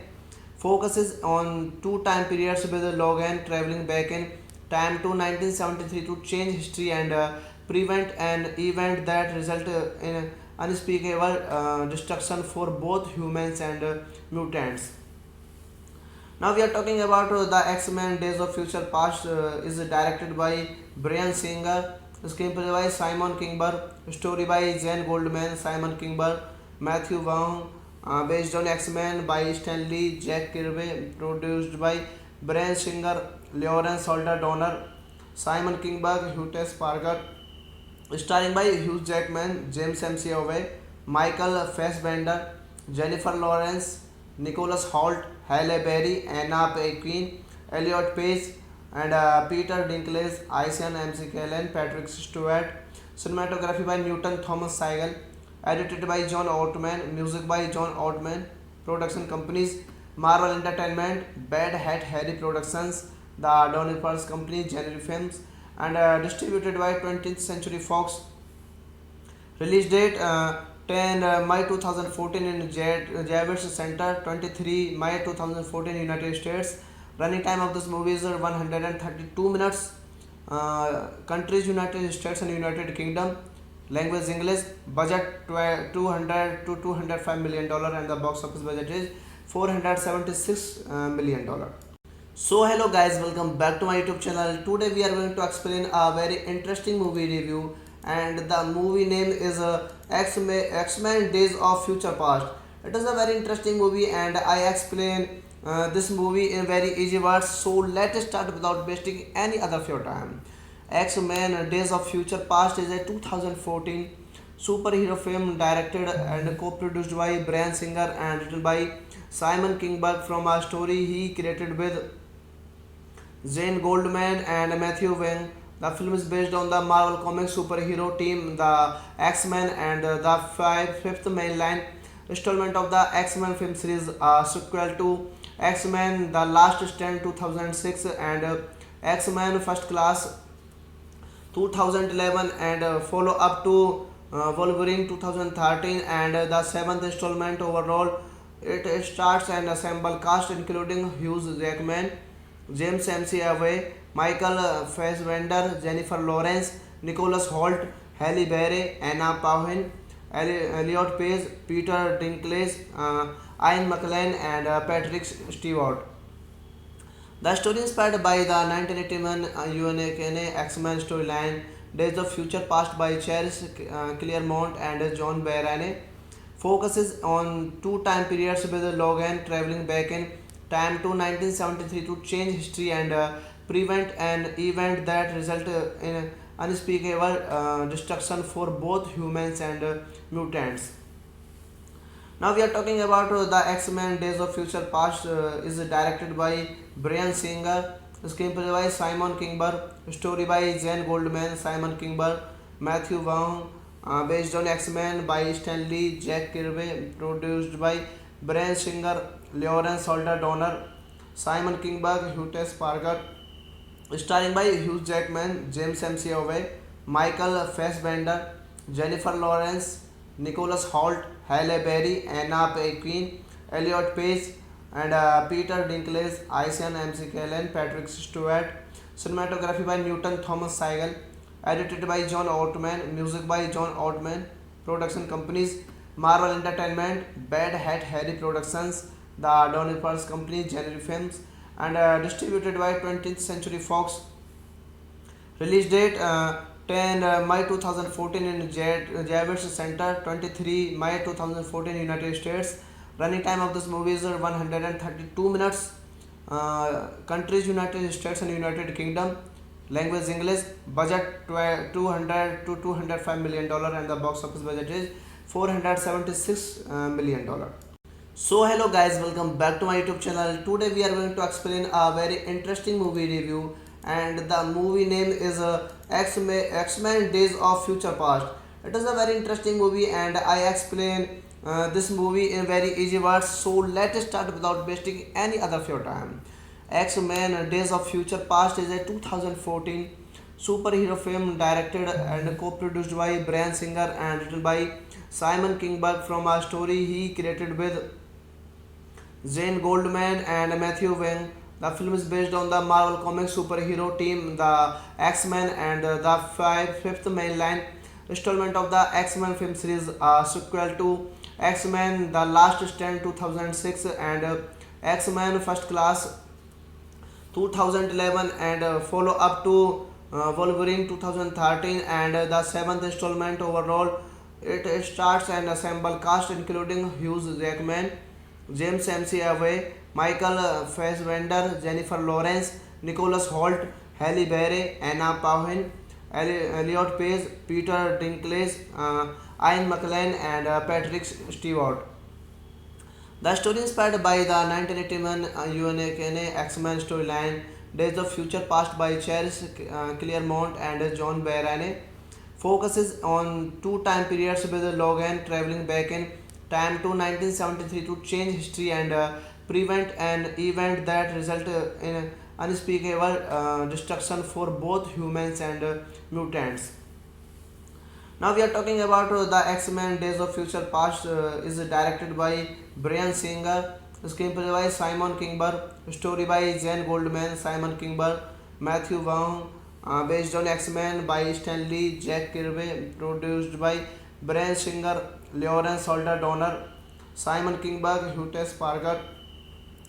focuses on two time periods with Logan traveling back in time to 1973 to change history and prevent an event that resulted in unspeakable destruction for both humans and mutants. Now we are talking about the X-Men Days of Future Past is directed by Bryan Singer, screenplay by Simon Kinberg, story by Jane Goldman, Simon Kinberg, Matthew Vaughn, based on X-Men by Stanley Jack Kirby, produced by Bryan Singer, Lawrence Holder Donner, Simon Kinberg, Hugh Parker, starring by Hugh Jackman, James McAvoy, Michael Fassbender, Jennifer Lawrence, Nicholas Hoult, Halle Berry, Anna Paquin, Elliot Page, and Peter Dinklage, Isian McKellen, Patrick Stewart. cinematography by Newton Thomas Seigel, edited by John Ottman, music by John Ottman, production companies Marvel Entertainment, Bad Hat Harry Productions, the Donny Pearls Company, January Films, and distributed by 20th Century Fox. Release date 10 May 2014 in Javits Center, 23 May 2014 United States. Running time of this movie is 132 minutes. Countries United States and United Kingdom. Language English. Budget 200 to 205 million dollar, and the box office budget is 476 million dollar. So hello guys, welcome back to my YouTube channel. Today we are going to explain a very interesting movie review, and the movie name is X-Men Days of Future Past. It is a very interesting movie, and I explain this movie in very easy words. So let's start without wasting any other of your time. X-Men Days of Future Past is a 2014 superhero film directed and co-produced by Bryan Singer and written by Simon Kinberg from a story he created with Zane Goldman and Matthew Wing. The film is based on the Marvel Comics superhero team, the X-Men, and the fifth mainline installment of the X-Men film series, a sequel to X-Men The Last Stand 2006 and X-Men First Class 2011, and follow up to Wolverine 2013, and the seventh installment overall. It starts and assemble cast including Hugh Jackman, James McAvoy, Michael Fassbender, Jennifer Lawrence, Nicholas Hoult, Halle Berry, Anna Paquin, Elliot Page, Peter Dinklage, Ian McKellen, and Patrick Stewart. The story inspired by the 1981 UNAKNA X-Men storyline Days of Future Past by Charles Claremont and John Byrne focuses on two time periods, with Logan traveling back in time to 1973 to change history and prevent an event that resulted in unspeakable destruction for both humans and mutants. Now we are talking about the X-Men Days of Future Past is directed by Bryan Singer, screenplay by Simon Kinberg, story by Jane Goldman, Simon Kinberg, Matthew Vaughn, based on X-Men by Stan Lee, Jack Kirby, produced by Bryan Singer, Lawrence Holder Donner, Simon Kinberg, Hugh Parker, starring by Hugh Jackman, James McAvoy, Michael Fassbender, Jennifer Lawrence, Nicholas Hoult, Halle Berry, Anna Paquin, Elliot Page, and Peter Dinklage, Ian McKellen, Patrick Stewart. Cinematography by Newton Thomas Seigel, edited by John Ottman, music by John Ottman. Production companies Marvel Entertainment, Bad Hat Harry Productions, the Donny Pearls Company, January Films, and distributed by 20th Century Fox. Release date 10 May 2014 in Javits Center, 23 May 2014 United States. Running time of this movie is 132 minutes. Countries United States and United Kingdom. Language English. Budget 200 to 205 million dollar, and the box office budget is 476 million dollar. So hello guys, welcome back to my YouTube channel. Today we are going to explain a very interesting movie review, and the movie name is X-Men Days of Future Past. It is a very interesting movie, and I explain this movie in very easy words. So let's start without wasting any other of your time. X-Men Days of Future Past is a 2014 superhero film directed and co-produced by Bryan Singer and written by Simon Kinberg from a story he created with Zane Goldman and Matthew Wing. The film is based on the Marvel Comics superhero team, the X-Men, and the fifth mainline installment of the X-Men film series, a sequel to X-Men The Last Stand 2006 and X-Men First Class 2011, and follow up to Wolverine 2013, and the seventh installment overall. It starts and assemble cast including Hugh Jackman, James McAvoy, Michael Fassbender, Jennifer Lawrence, Nicholas Hoult, Halle Berry, Anna Paquin, Elliot Page, Peter Dinklage, Ian McKellen, and Patrick Stewart. The story inspired by the 1981 UNAKNA X-Men storyline Days of Future Past by Charles Claremont and John Byrne focuses on two time periods with Logan traveling back in time to 1973 to change history and prevent an event that resulted in unspeakable destruction for both humans and mutants. Now we are talking about the X-Men Days of Future Past is directed by Brian Singer, screenplay by Simon Kinberg, story by Jen Goldman, Simon Kinberg, Matthew Vaughn, based on X-Men by Stan Lee, Jack Kirby, produced by Brian Singer, Lawrence Holder Donner, Simon Kinberg, Hugh Parker,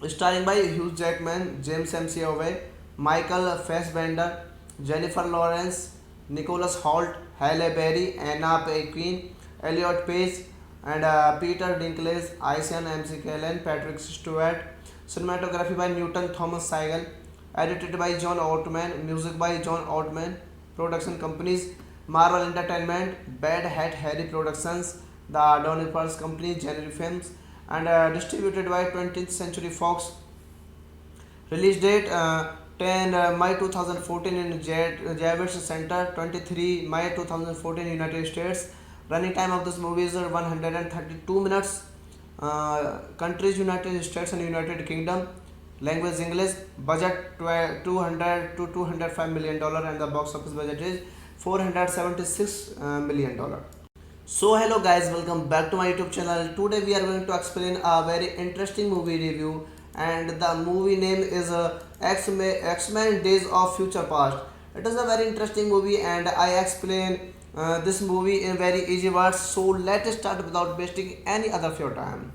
starring by Hugh Jackman, James McAvoy, Michael Fassbender, Jennifer Lawrence, Nicholas Hoult, Halle Berry, Anna Paquin, Elliot Page, and Peter Dinklage, Isian Kellen, Patrick Stewart. Cinematography by Newton Thomas Segal. Edited by John Ottman. Music by John Ottman. Production companies: Marvel Entertainment, Bad Hat Harry Productions, the Donny Pulse Company, January Films, and distributed by 20th Century Fox. Release date 10 May 2014 in Javits Center, 23 May 2014 United States. Running time of this movie is 132 minutes. Countries: United States and United Kingdom. Language English. Budget 200 to 205 million dollar, and the box office budget is 476 million dollar. So hello guys, welcome back to my YouTube channel. Today we are going to explain a very interesting movie review, and the movie name is X-Men Days of Future Past. It is a very interesting movie, and I explain this movie in very easy words. So let's start without wasting any other of your time.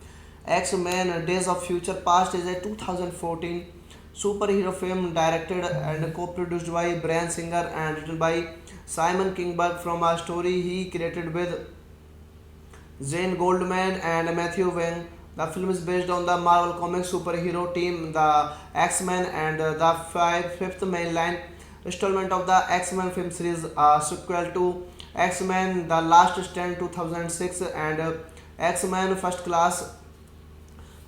X-Men Days of Future Past is a 2014 superhero film directed and co-produced by Brian Singer and written by Simon Kinberg from a story he created with Jane Goldman and Matthew Vaughn. The film is based on the Marvel Comics superhero team, the X-Men, and the fifth mainline installment of the X-Men film series, a sequel to X-Men The Last Stand 2006 and X-Men First Class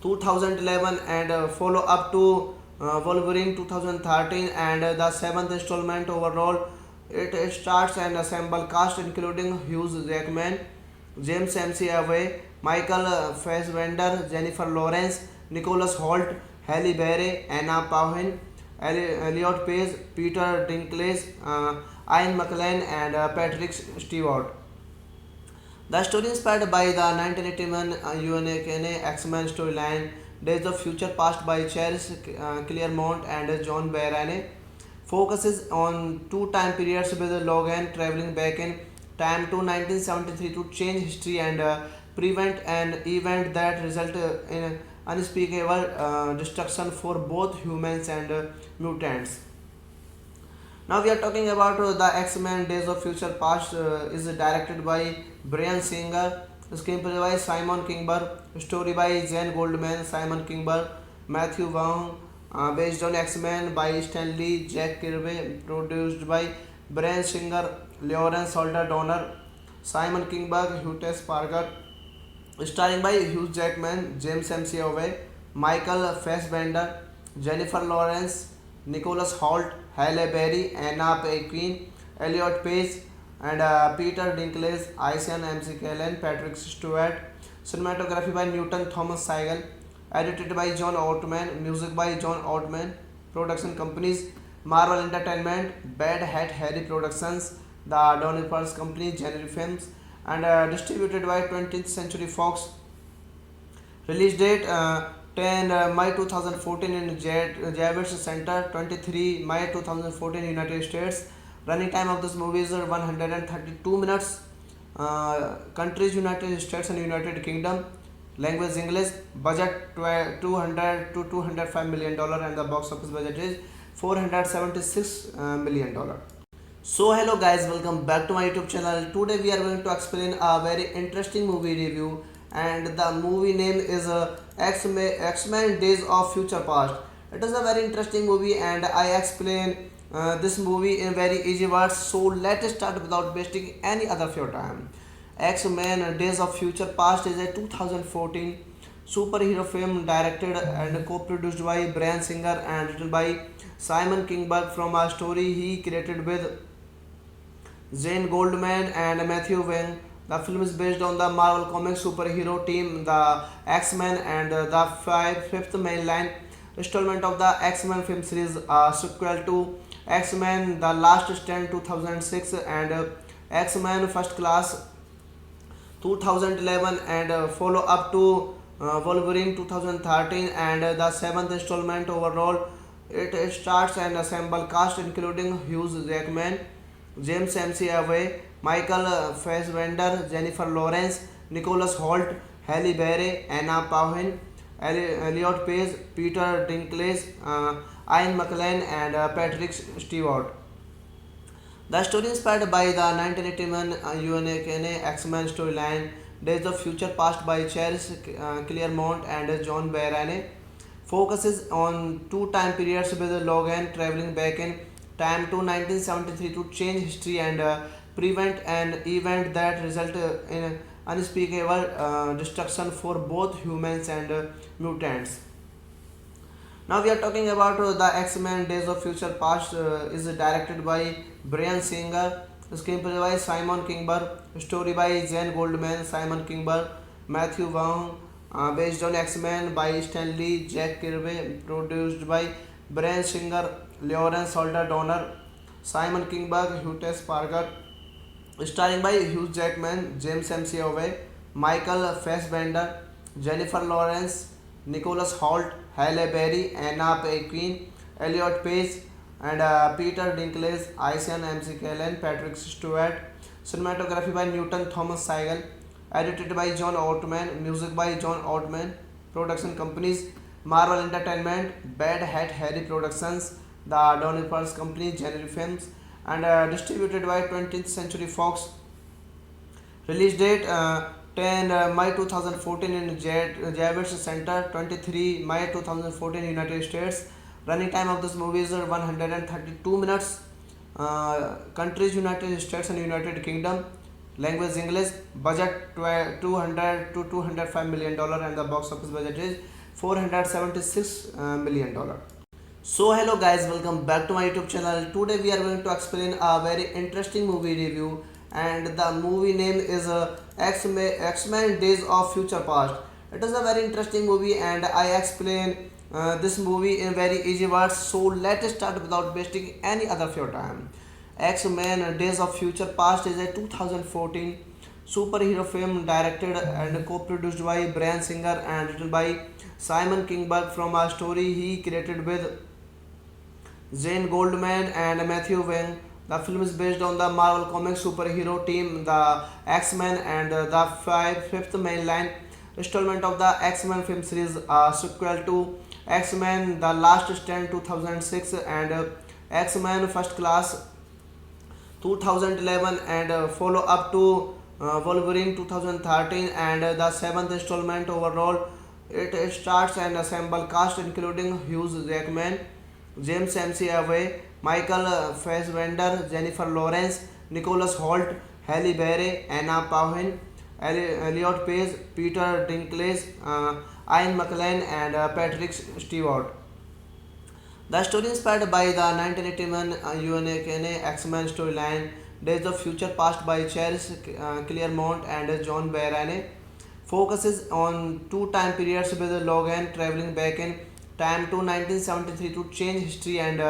2011, and follow up to Wolverine 2013, and the seventh installment overall. It starts an ensemble cast including Hugh Jackman, James McAvoy, Michael Fassbender, Jennifer Lawrence, Nicholas Hoult, Halle Berry, Anna Paquin, Elliot Page, Peter Dinklage, Ian McKellen, and Patrick Stewart. The story inspired by the 1981 UNAKNA X-Men storyline Days of Future Past by Charles Claremont and John Byrne focuses on two time periods with Logan traveling back in time to 1973 to change history and prevent an event that resulted in unspeakable destruction for both humans and mutants. Now we are talking about the X-Men Days of Future Past is directed by Brian Singer, screenplay by Simon Kinberg, story by Jen Goldman, Simon Kinberg, Matthew Vaughn, based on X-Men by Stan Lee, Jack Kirby, produced by Brian Singer, Lawrence Holder Donner, Simon Kinberg, Hugh Parker, starring by Hugh Jackman, James McAvoy, Michael Fassbender, Jennifer Lawrence, Nicholas Hoult, Halle Berry, Anna Paquin, Elliot Page, and Peter Dinklage, Isian Kellen, Patrick Stewart. Cinematography by Newton Thomas Segal. Edited by John Ottman. Music by John Ottman. Production companies: Marvel Entertainment, Bad Hat Harry Productions, the Donny Pulse Company, January Films, and distributed by 20th Century Fox. Release date 10 May 2014 in Javits Center, 23 May 2014 United States. Running time of this movie is 132 minutes. Countries: United States and United Kingdom. Language English. Budget 200 to 205 million dollar, and the box office budget is 476 million dollar. So hello guys, welcome back to my YouTube channel. Today we are going to explain a very interesting movie review, and the movie name is X-Men Days of Future Past. It is a very interesting movie, and I explain this movie in very easy words. So let's start without wasting any other of your time. X-Men Days of Future Past is a 2014 superhero film directed and co-produced by Brian Singer and written by Simon Kinberg from a story he created with Zane Goldman and Matthew Wang. The film is based on the Marvel Comics superhero team, the X-Men, and the fifth mainline installment of the X-Men film series, a sequel to X-Men: The Last Stand 2006 and X-Men First Class 2011 and follow up to Wolverine 2013 and the seventh installment overall. It starts an ensemble cast including Hugh Jackman, James McAvoy, Michael Fassbender, Jennifer Lawrence, Nicholas Hoult, Halle Berry, Anna Paquin, Elliot Page, Peter Dinklage, Ian McKellen, and Patrick Stewart. The story inspired by the 1981 UNAKNA X-Men storyline Days of Future Past by Charles Claremont and John Byrne focuses on two time periods with Logan traveling back in time to 1973 to change history and prevent an event that resulted in unspeakable destruction for both humans and mutants. Now we are talking about the X-Men Days of Future Past is directed by Brian Singer, screenplay by Simon Kinberg, story by Jane Goldman, Simon Kinberg, Matthew Vaughn, based on X-Men by Stanley Jack Kirby, produced by Brian Singer, Lawrence Holder Donner, Simon Kinberg, Hugh Parker, starring by Hugh Jackman, James McAvoy, Michael Fassbender, Jennifer Lawrence, Nicholas Hoult, Halle Berry, Anna Paquin, Elliot Page, and Peter Dinklage, Isian McKellen, Patrick Stewart. Cinematography by Newton Thomas Segal. Edited by John Ottman. Music by John Ottman. Production companies: Marvel Entertainment, Bad Hat Harry Productions, the Donny Pearls Company, January Films, and distributed by 20th Century Fox. Release date 10 May 2014 in Javits Center, 23 May 2014 United States. Running time of this movie is 132 minutes. Countries: United States and United Kingdom. Language: English. Budget 200 to 205 million dollar and the box office budget is 476 million dollar. So hello guys, welcome back to my YouTube channel. Today we are going to explain a very interesting movie review, and the movie name is X-Men Days of Future Past. It is a very interesting movie and I explain this movie in very easy words. So let's start without wasting any other of your time. X-Men Days of Future Past is a 2014 superhero film directed and co-produced by Brian Singer and written by Simon Kinberg from a story he created with Zane Goldman and Matthew Wang. The film is based on the Marvel Comics superhero team, the X-Men, and the fifth mainline installment of the X-Men film series, a sequel to X-Men: The Last Stand 2006 and X-Men First Class 2011 and follow up to Wolverine 2013 and the seventh installment overall. It stars an ensemble cast including Hugh Jackman, James McAvoy, Michael Fassbender, Jennifer Lawrence, Nicholas Hoult, Halle Berry, Anna Paquin, Elliot Page, Peter Dinklage, Ian McKellen, and Patrick Stewart. The story inspired by the 1981 UNAKNA X-Men storyline Days of Future Past by Charles Claremont and John Byrne focuses on two time periods with Logan traveling back in time to 1973 to change history and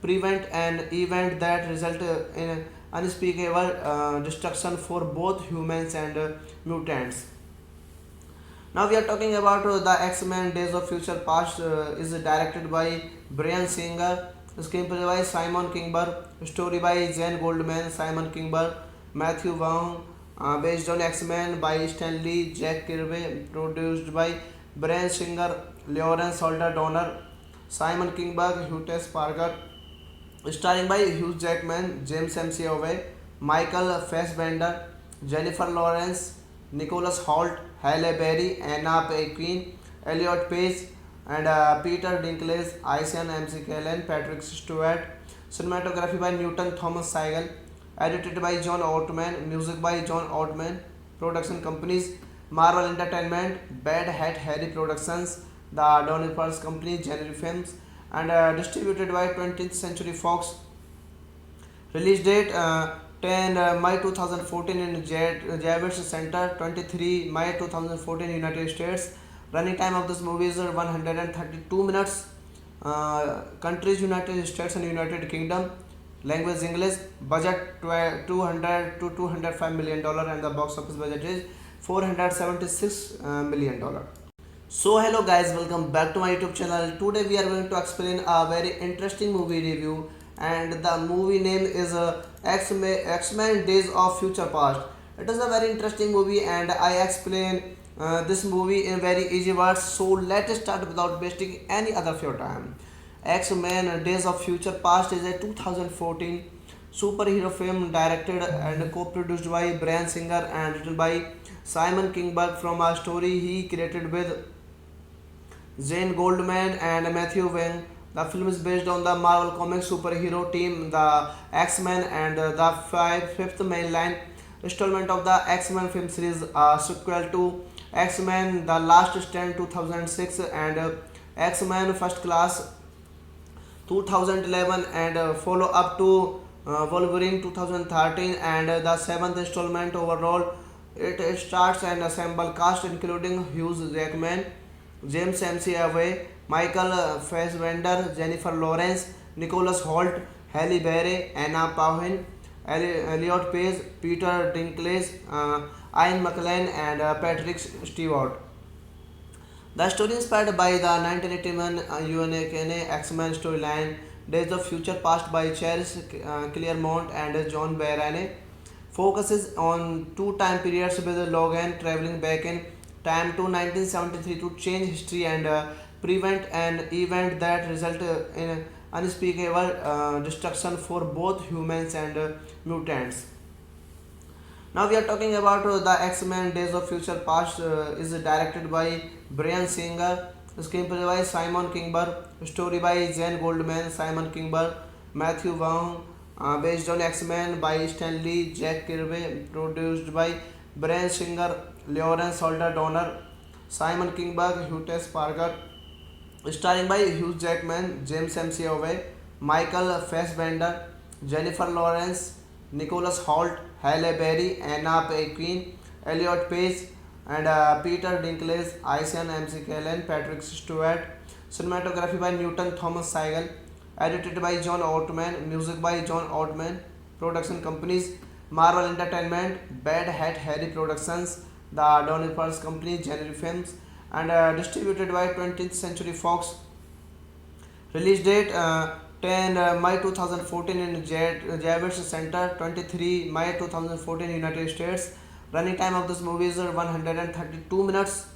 prevent an event that resulted in unspeakable destruction for both humans and mutants. Now we are talking about the X-Men Days of Future Past is directed by Brian Singer, screenplay by Simon Kinberg, story by Jane Goldman, Simon Kinberg, Matthew Vaughn, based on X-Men by Stanley Jack Kirby, produced by Brian Singer, Lawrence Holder Donner, Simon Kinberg, Hugh Parker, starring by Hugh Jackman, James McAvoy, Michael Fassbender, Jennifer Lawrence, Nicholas Hoult, Halle Berry, Anna Paquin, Elliot Page, and Peter Dinklage, Isian McKellen, Patrick Stewart. Cinematography by Newton Thomas Segal. Edited by John Ottman. Music by John Ottman. Production companies: Marvel Entertainment, Bad Hat Harry Productions, the Donny Pearls Company, January Films, and distributed by 20th Century Fox. Release date 10 May 2014 in Javits Center, 23 May 2014 United States. Running time of this movie is 132 minutes. Countries United States and United Kingdom. Language English. Budget 200 to 205 million dollar, and the box office budget is 476 million dollar. So hello guys, welcome back to my YouTube channel. Today we are going to explain a very interesting movie review, and the movie name is X-Men Days of Future Past. It is a very interesting movie, and I explain this movie in very easy words. So let's start without wasting any other of your time. X-Men Days of Future Past is a 2014 superhero film directed and co-produced by Bryan Singer and written by Simon Kinberg from a story he created with Zane Goldman and Matthew Wang. The film is based on the Marvel Comics superhero team, the X-Men, and the fifth mainline installment of the X-Men film series, a sequel to X-Men The Last Stand 2006 and X-Men First Class 2011, and follow up to Wolverine 2013, and the seventh installment overall. It starts an ensemble cast including Hugh Jackman, James McAvoy, Michael Fassbender, Jennifer Lawrence, Nicholas Hoult, Halle Berry, Anna Paquin, Elliot Page, Peter Dinklage, Ian McKellen, and Patrick Stewart. The story inspired by the 1981 UNAKNA X-Men storyline Days of Future Past by Charles Claremont and John Byrne focuses on two time periods, with Logan traveling back in time to 1973 to change history and prevent an event that resulted in unspeakable destruction for both humans and mutants. Now we are talking about the X-Men Days of Future Past is directed by Bryan Singer, screenplay by Simon Kinberg, story by Zane Goldman, Simon Kinberg, Matthew Vaughn, based on X-Men by Stan Lee, Jack Kirby, produced by Bryan Singer, Lawrence Holder Donner, Simon Kinberg, Hugh Parker, starring by Hugh Jackman, James McAvoy, Michael Fassbender, Jennifer Lawrence, Nicholas Hoult, Halle Berry, Anna Paquin, Elliot Page, and Peter Dinklage, Ian McKellen, Patrick Stewart. Cinematography by Newton Thomas Segal. Edited by John Ottman. Music by John Ottman. Production companies: Marvel Entertainment, Bad Hat Harry Productions, the Donny Pulse Company, January Films, and distributed by 20th Century Fox. Release date 10 May 2014 in Javits Center, 23 May 2014 United States. Running time of this movie is 132 minutes.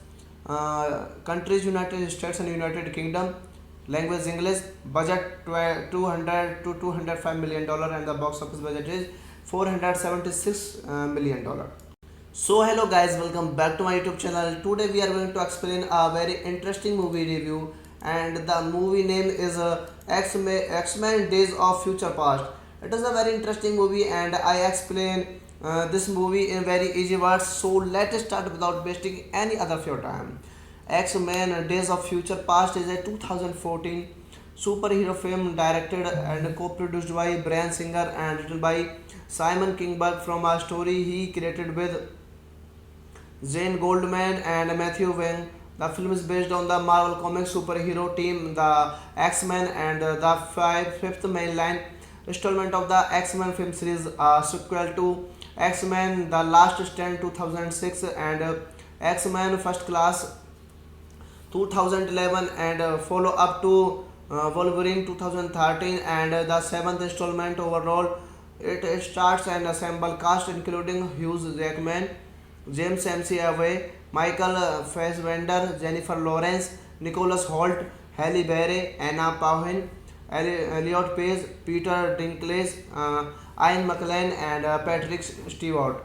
Countries United States and United Kingdom. Language English. Budget 200 to 205 million dollar, and the box office budget is 476 million dollar. So hello guys, welcome back to my YouTube channel. Today we are going to explain a very interesting movie review, and the movie name is X-Men Days of Future Past. It is a very interesting movie, and I explain this movie in very easy words. So let's start without wasting any other of your time. X-Men Days of Future Past is a 2014 superhero film directed and co-produced by Bryan Singer and written by Simon Kinberg from a story he created with Zane Goldman and Matthew Wang. The film is based on the Marvel Comics superhero team, the X-Men, and the fifth mainline installment of the X-Men film series, a sequel to X-Men The Last Stand 2006 and X-Men First Class 2011, and follow up to Wolverine 2013, and the seventh installment overall. It starts an ensemble cast including Hugh Jackman, James McAvoy, Michael Fassbender, Jennifer Lawrence, Nicholas Hoult, Halle Berry, Anna Paquin, Elliot Page, Peter Dinklage, Ian McKellen, and Patrick Stewart.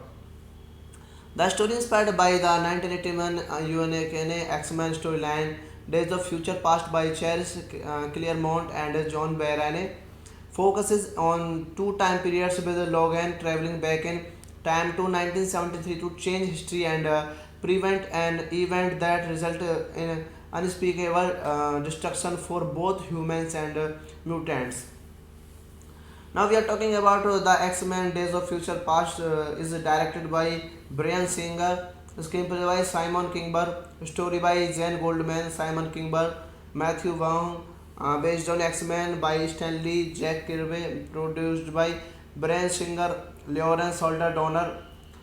The story inspired by the 1981 UNAKNA X-Men storyline Days of Future Past by Charles Claremont and John Byrne focuses on two time periods, with Logan traveling back in time to 1973 to change history and prevent an event that resulted in unspeakable destruction for both humans and mutants. Now we are talking about the X-Men Days of Future Past is directed by Brian Singer, screenplay by Simon Kinberg, story by Jane Goldman, Simon Kinberg, Matthew Vaughn, based on X-Men by Stanley Jack Kirby, produced by Brian Singer, Lawrence Holder Donner,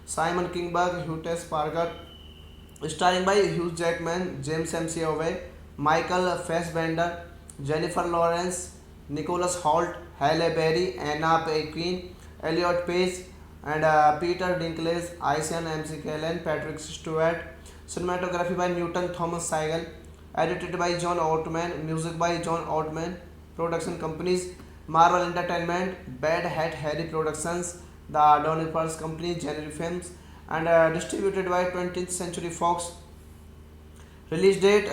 Simon Kinberg, Hugh Parker, starring by Hugh Jackman, James McAvoy, Michael Fassbender, Jennifer Lawrence, Nicholas Hoult, Halle Berry, Anna Paquin, Elliot Page, and Peter Dinklage, Isian MC Kellen, Patrick Stewart. Cinematography by Newton Thomas Segal. Edited by John Ottman. Music by John Ottman. Production companies: Marvel Entertainment, Bad Hat Harry Productions, The Donny Pulse Company, January Films, and distributed by 20th Century Fox. Release date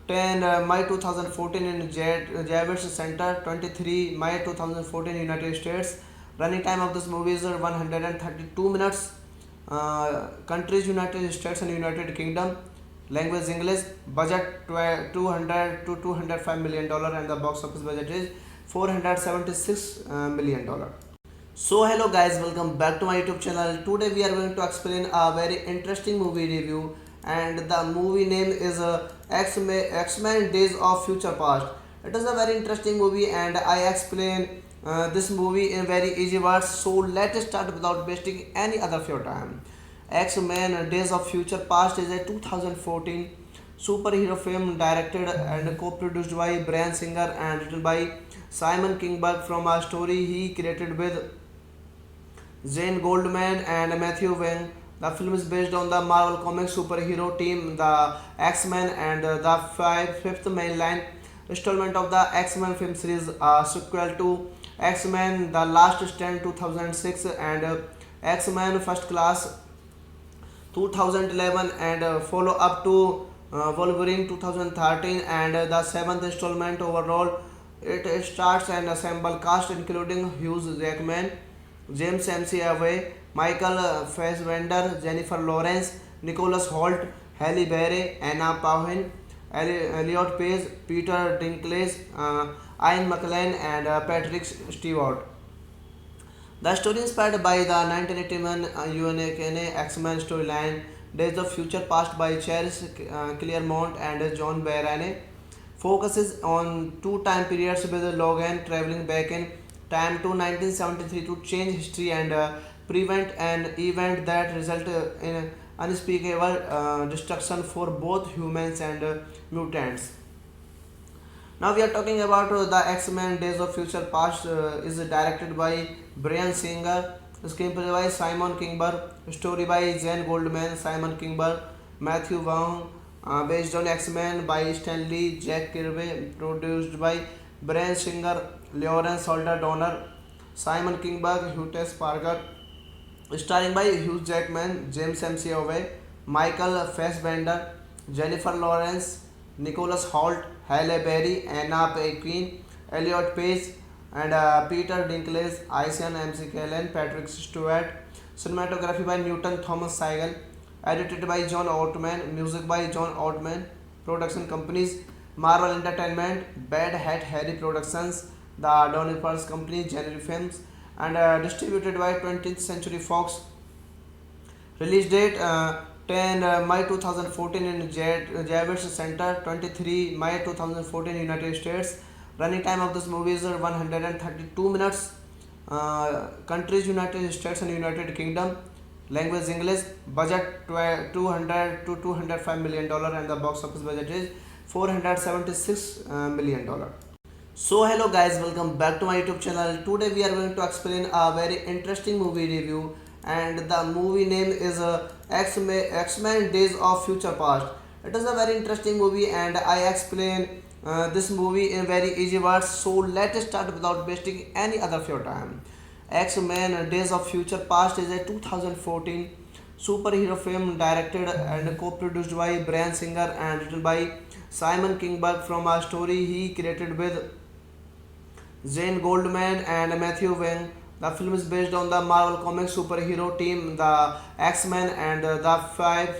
10 May 2014 in Javits Center, 23 May 2014 United States. Running time of this movie is 132 minutes. Countries: United States and United Kingdom. Language: English. Budget 200 to 205 million dollar, and the box office budget is 476 million dollar. So hello guys, welcome back to my YouTube channel. Today we are going to explain a very interesting movie review, and the movie name is X-Men Days of Future Past. It is a very interesting movie, and I explain this movie in very easy words. So let's start without wasting any other of your time. X-Men Days of Future Past is a 2014 superhero film directed and co-produced by Brian Singer and written by Simon Kinberg from a story he created with Jane Goldman and Matthew Vaughn. The film is based on the Marvel Comics superhero team, the X-Men, and the fifth mainline installment of the X-Men film series, a sequel to X-Men: The Last Stand 2006 and X-Men: First Class 2011, and follow up to Wolverine 2013, and the seventh installment overall. It starts an ensemble cast including Hugh Jackman, James McAvoy, Michael Fassbender, Jennifer Lawrence, Nicholas Hoult, Halle Berry, Anna Paquin, Elliot Page, Peter Dinklage, Ian McKellen, and Patrick Stewart. The story inspired by the 1981 UNAKNA X-Men storyline Days of Future Past by Charles Claremont and John Byrne focuses on two time periods, with Logan traveling back in time to 1973 to change history and prevent an event that resulted in unspeakable destruction for both humans and mutants. Now we are talking about the X-Men Days of Future Past is directed by Brian Singer, screenplay by Simon Kinberg, story by Jane Goldman, Simon Kinberg, Matthew Vaughn, based on X-Men by Stanley Jack Kirby, produced by Brian Singer, Lawrence Holder Donner, Simon Kinberg, Hugh Parker, starring by Hugh Jackman, James McAvoy, Michael Fassbender, Jennifer Lawrence, Nicholas Hoult, Halle Berry, Anna Paquin, Elliot Page, and Peter Dinklage, Isian MC Kellen, Patrick Stewart. Cinematography by Newton Thomas Segal. Edited by John Ottman. Music by John Ottman. Production companies: Marvel Entertainment, Bad Hat Harry Productions, The Donny Pulse Company, January Films, and distributed by 20th Century Fox. Release date 10 May 2014 in Javits Center, 23 May 2014 United States. Running time of this movie is 132 minutes. Countries: United States and United Kingdom. Language: English. Budget 200 to 205 million dollar, and the box office budget is 476 million dollar. So hello guys, welcome back to my YouTube channel. Today we are going to explain a very interesting movie review, and the movie name is X-Men Days of Future Past. It is a very interesting movie, and I explain this movie in very easy words. So let's start without wasting any other of your time. X-Men Days of Future Past is a 2014 superhero film directed and co-produced by Brian Singer and written by Simon Kinberg from a story he created with Jane Goldman and Matthew Vaughn. The film is based on the Marvel Comics superhero team, the X-Men, and the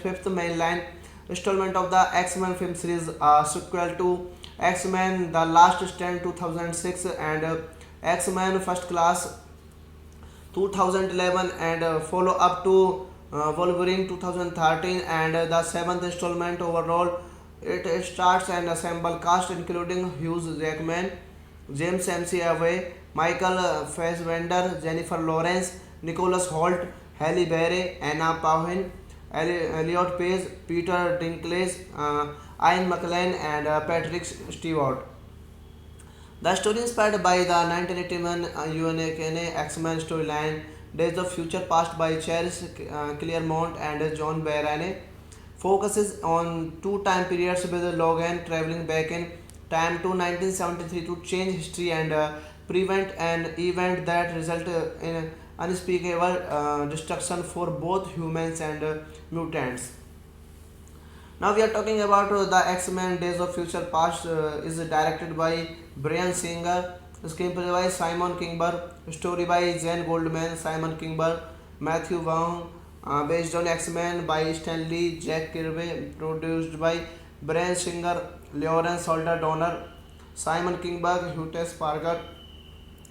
fifth mainline installment of the X-Men film series, a sequel to X-Men: The Last Stand 2006 and X-Men First Class 2011 and follow up to Wolverine 2013 and the seventh installment overall. It starts and assemble cast including Hugh Jackman, James McAvoy, Michael Fassbender, Jennifer Lawrence, Nicholas Hoult, Halle Berry, Anna Paquin, Elliot Page, Peter Dinklage, Ian McKellen, and Patrick Stewart. The story inspired by the 1981 UNAKNA X-Men storyline Days of Future Past by Charles Claremont and John Byrne focuses on two time periods with Logan traveling back in time to 1973 to change history and prevent an event that resulted in unspeakable destruction for both humans and mutants. Now we are talking about the X-Men Days of Future Past is directed by Brian Singer, screenplay by Simon Kinberg, story by Jane Goldman, Simon Kinberg, Matthew Vaughn, based on X-Men by Stan Lee, Jack Kirby, produced by Brian Singer, Lawrence Holder Donner, Simon Kinberg, Hugh Parker,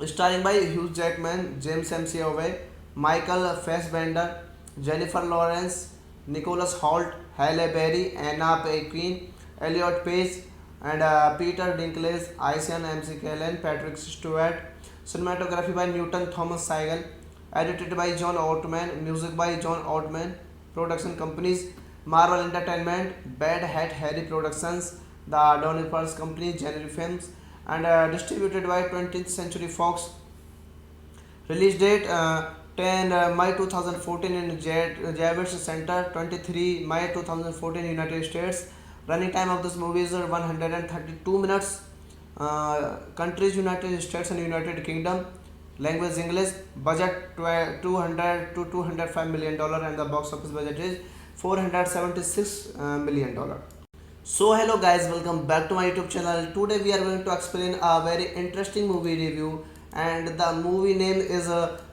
starring by Hugh Jackman, James McAvoy, Michael Fassbender, Jennifer Lawrence, Nicholas Hoult, Halle Berry, Anna Paquin, Elliot Page, and Peter Dinklage, Isian McKellen, Patrick Stewart. Cinematography by Newton Thomas Segal. Edited by John Ottman. Music by John Ottman. Production companies: Marvel Entertainment, Bad Hat Harry Productions, the Donny Pearls Company, January Films, and distributed by 20th Century Fox. Release date 10 May 2014 in Javits Center, 23 May 2014 United States. Running time of this movie is 132 minutes. Countries: United States and United Kingdom. Language English. Budget 200 to 205 million dollar and the box office budget is 476 million dollar. So hello guys, welcome back to my YouTube channel. Today we are going to explain a very interesting movie review, and the movie name is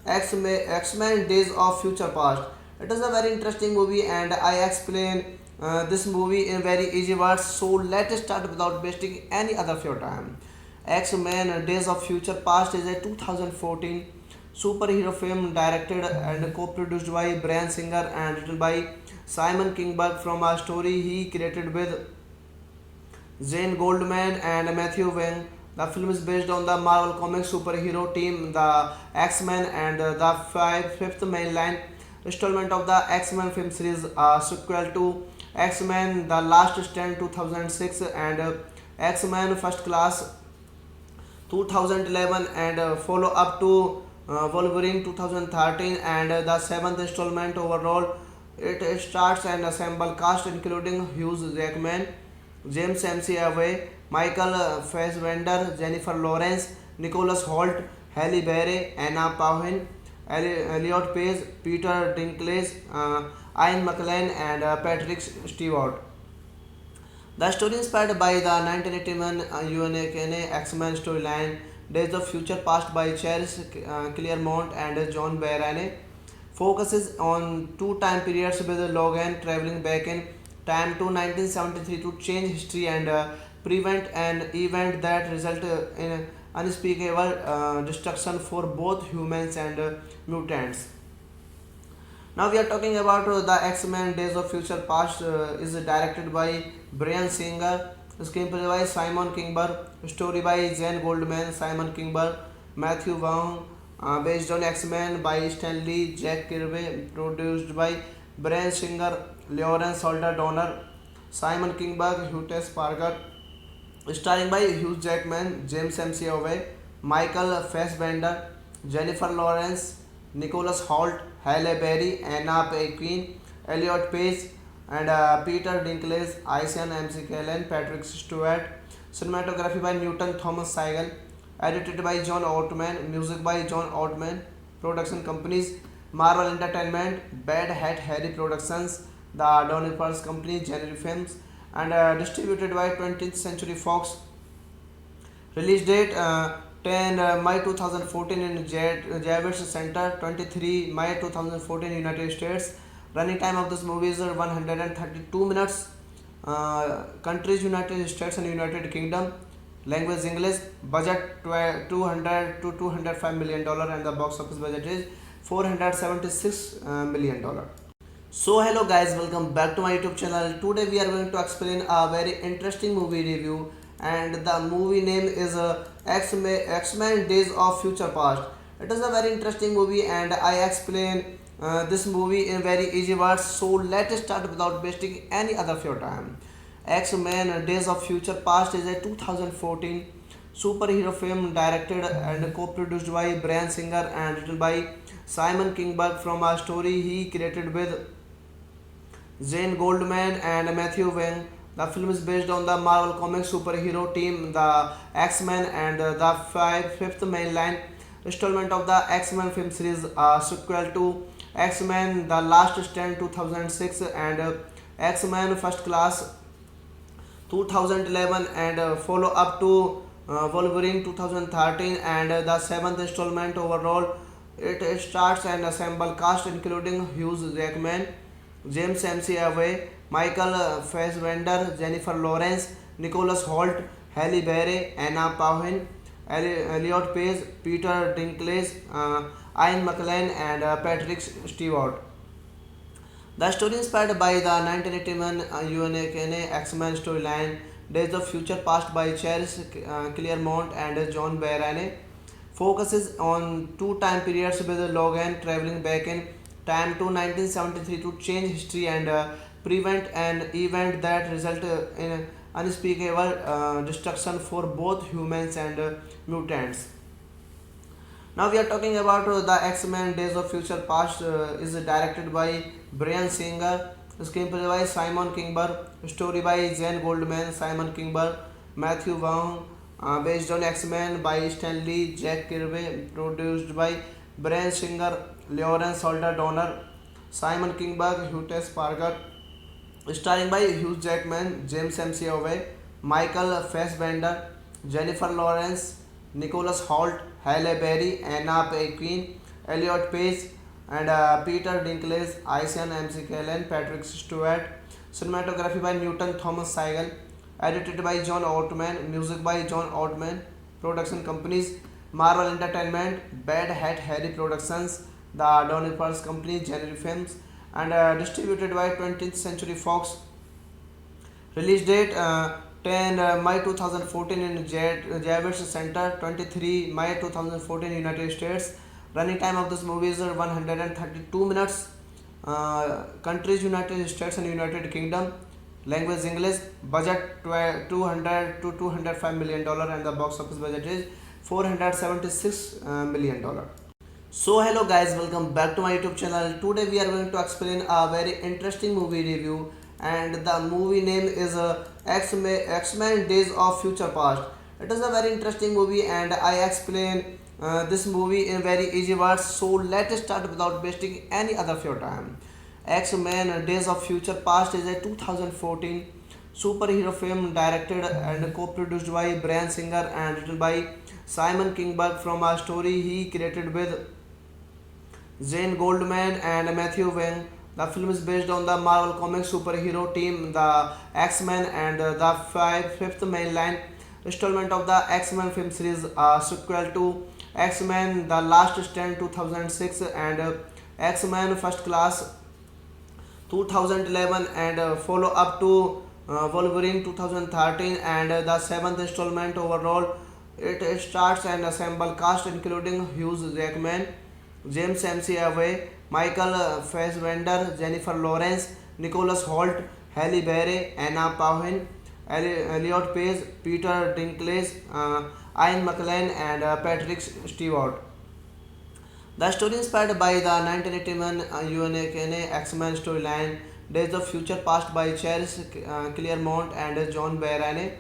X-Men Days of Future Past. It is a very interesting movie and I explain this movie in very easy words. So let's start without wasting any other of your time. X-Men Days of Future Past is a 2014 superhero film directed and co-produced by Brian Singer and written by Simon Kinberg from a story he created with Jane Goldman and Matthew Vaughn. The film is based on the Marvel Comics superhero team, the X-Men, and the fifth mainline installment of the X-Men film series, a sequel to X-Men: The Last Stand 2006 and X-Men First Class 2011 and follow up to Wolverine 2013 and the seventh installment overall. It starts and assemble cast including Hugh Jackman, James McAvoy, Michael Fassbender, Jennifer Lawrence, Nicholas Hoult, Halle Berry, Anna Paquin, Elliot Page, Peter Dinklage, Ian McKellen, and Patrick Stewart. The story inspired by the 1981 UNAKNA X-Men storyline Days of Future Past by Charles Claremont and John Byrne focuses on two time periods with Logan traveling back in time to 1973 to change history and prevent an event that resulted in unspeakable destruction for both humans and mutants. Now we are talking about the X-Men Days of Future Past is directed by Brian Singer, screenplay by Simon Kinberg, story by Jane Goldman, Simon Kinberg, Matthew Vaughn, based on X-Men by Stan Lee, Jack Kirby, produced by Brian Singer, Lawrence Holder Donner, Simon Kinberg, Hugh Parker, starring by Hugh Jackman, James McAvoy, Michael Fassbender, Jennifer Lawrence, Nicholas Hoult, Halle Berry, Anna Paquin, Elliot Page, and Peter Dinklage, Isian McKellen, Patrick Stewart. Cinematography by Newton Thomas Segal. Edited by John Ottman. Music by John Ottman. Production companies: Marvel Entertainment, Bad Hat Harry Productions, the Donny Pearls Company, January Films, and distributed by 20th Century Fox. Release date 10 May 2014 in Javits Center, 23 May 2014 United States. Running time of this movie is 132 minutes. Countries: United States and United Kingdom. Language English. Budget 200 to 205 million dollar, and the box office budget is 476 million dollar. So hello guys, welcome back to my YouTube channel. Today we are going to explain a very interesting movie review, and the movie name is X-Men Days of Future Past. It is a very interesting movie, and I explain this movie in very easy words. So let's start without wasting any other of your time. X-Men Days of Future Past is a 2014 superhero film directed and co-produced by Bryan Singer and written by Simon Kinberg from a story he created with Jane Goldman and Matthew Wang. The film is based on the Marvel Comics superhero team, the X-Men, and the fifth mainline installment of the X-Men film series, a sequel to X-Men: The Last Stand 2006 and X-Men First Class 2011, and follow up to Wolverine 2013, and the seventh installment overall. It starts an ensemble cast including Hugh Jackman, James McAvoy, Michael Fassbender, Jennifer Lawrence, Nicholas Hoult, Halle Berry, Anna Paquin, Elliot Page, Peter Dinklage, Ian McKellen, and Patrick Stewart. The story inspired by the 1981 UNAKNA X-Men storyline Days of Future Past by Charles Claremont and John Byrne focuses on two time periods, with Logan traveling back in time to 1973 to change history and prevent an event that resulted in unspeakable destruction for both humans and mutants. Now we are talking about the X-Men Days of Future Past is directed by Bryan Singer, screenplay by Simon Kinberg, story by Jane Goldman, Simon Kinberg, Matthew Vaughn, based on X-Men by Stan Lee, Jack Kirby, produced by Bryan Singer, Lawrence Holder Donner, Simon Kinberg, Hugh Parker, starring by Hugh Jackman, James McAvoy, Michael Fassbender, Jennifer Lawrence, Nicholas Hoult, Halle Berry, Anna Paquin, Elliot Page, and Peter Dinklage, Ian McKellen, Patrick Stewart. Cinematography by Newton Thomas Segal. Edited by John Ottman. Music by John Ottman. Production companies: Marvel Entertainment, Bad Hat Harry Productions, the Donny Pearls Company, January Films, and distributed by 20th Century Fox. Release date 10 May 2014 in Javits Center, 23 May 2014 United States. Running time of this movie is 132 minutes. Countries: United States and United Kingdom. Language English. Budget 200 to 205 million dollar, and the box office budget is 476 million dollar. So hello guys, welcome back to my YouTube channel. Today we are going to explain a very interesting movie review, and the movie name is X-Men Days of Future Past. It is a very interesting movie, and I explain this movie in very easy words. So let's start without wasting any other of your time. X-Men Days of Future Past is a 2014 superhero film directed and co-produced by Bryan Singer and written by Simon Kinberg from a story he created with Jane Goldman and Matthew Wang. The film is based on the Marvel Comics superhero team, the X-Men, and the fifth mainline installment of the X-Men film series, a sequel to X-Men: The Last Stand 2006 and X-Men First Class 2011, and follow up to Wolverine 2013, and the seventh installment overall. It starts an ensemble cast including Hugh Jackman, James McAvoy, Michael Fassbender, Jennifer Lawrence, Nicholas Hoult, Halle Berry, Anna Paquin, Elliot Page, Peter Dinklage, Ian McKellen, and Patrick Stewart. The story inspired by the 1981 UNAKNA X-Men storyline Days of Future Past by Charles Claremont and John Byrne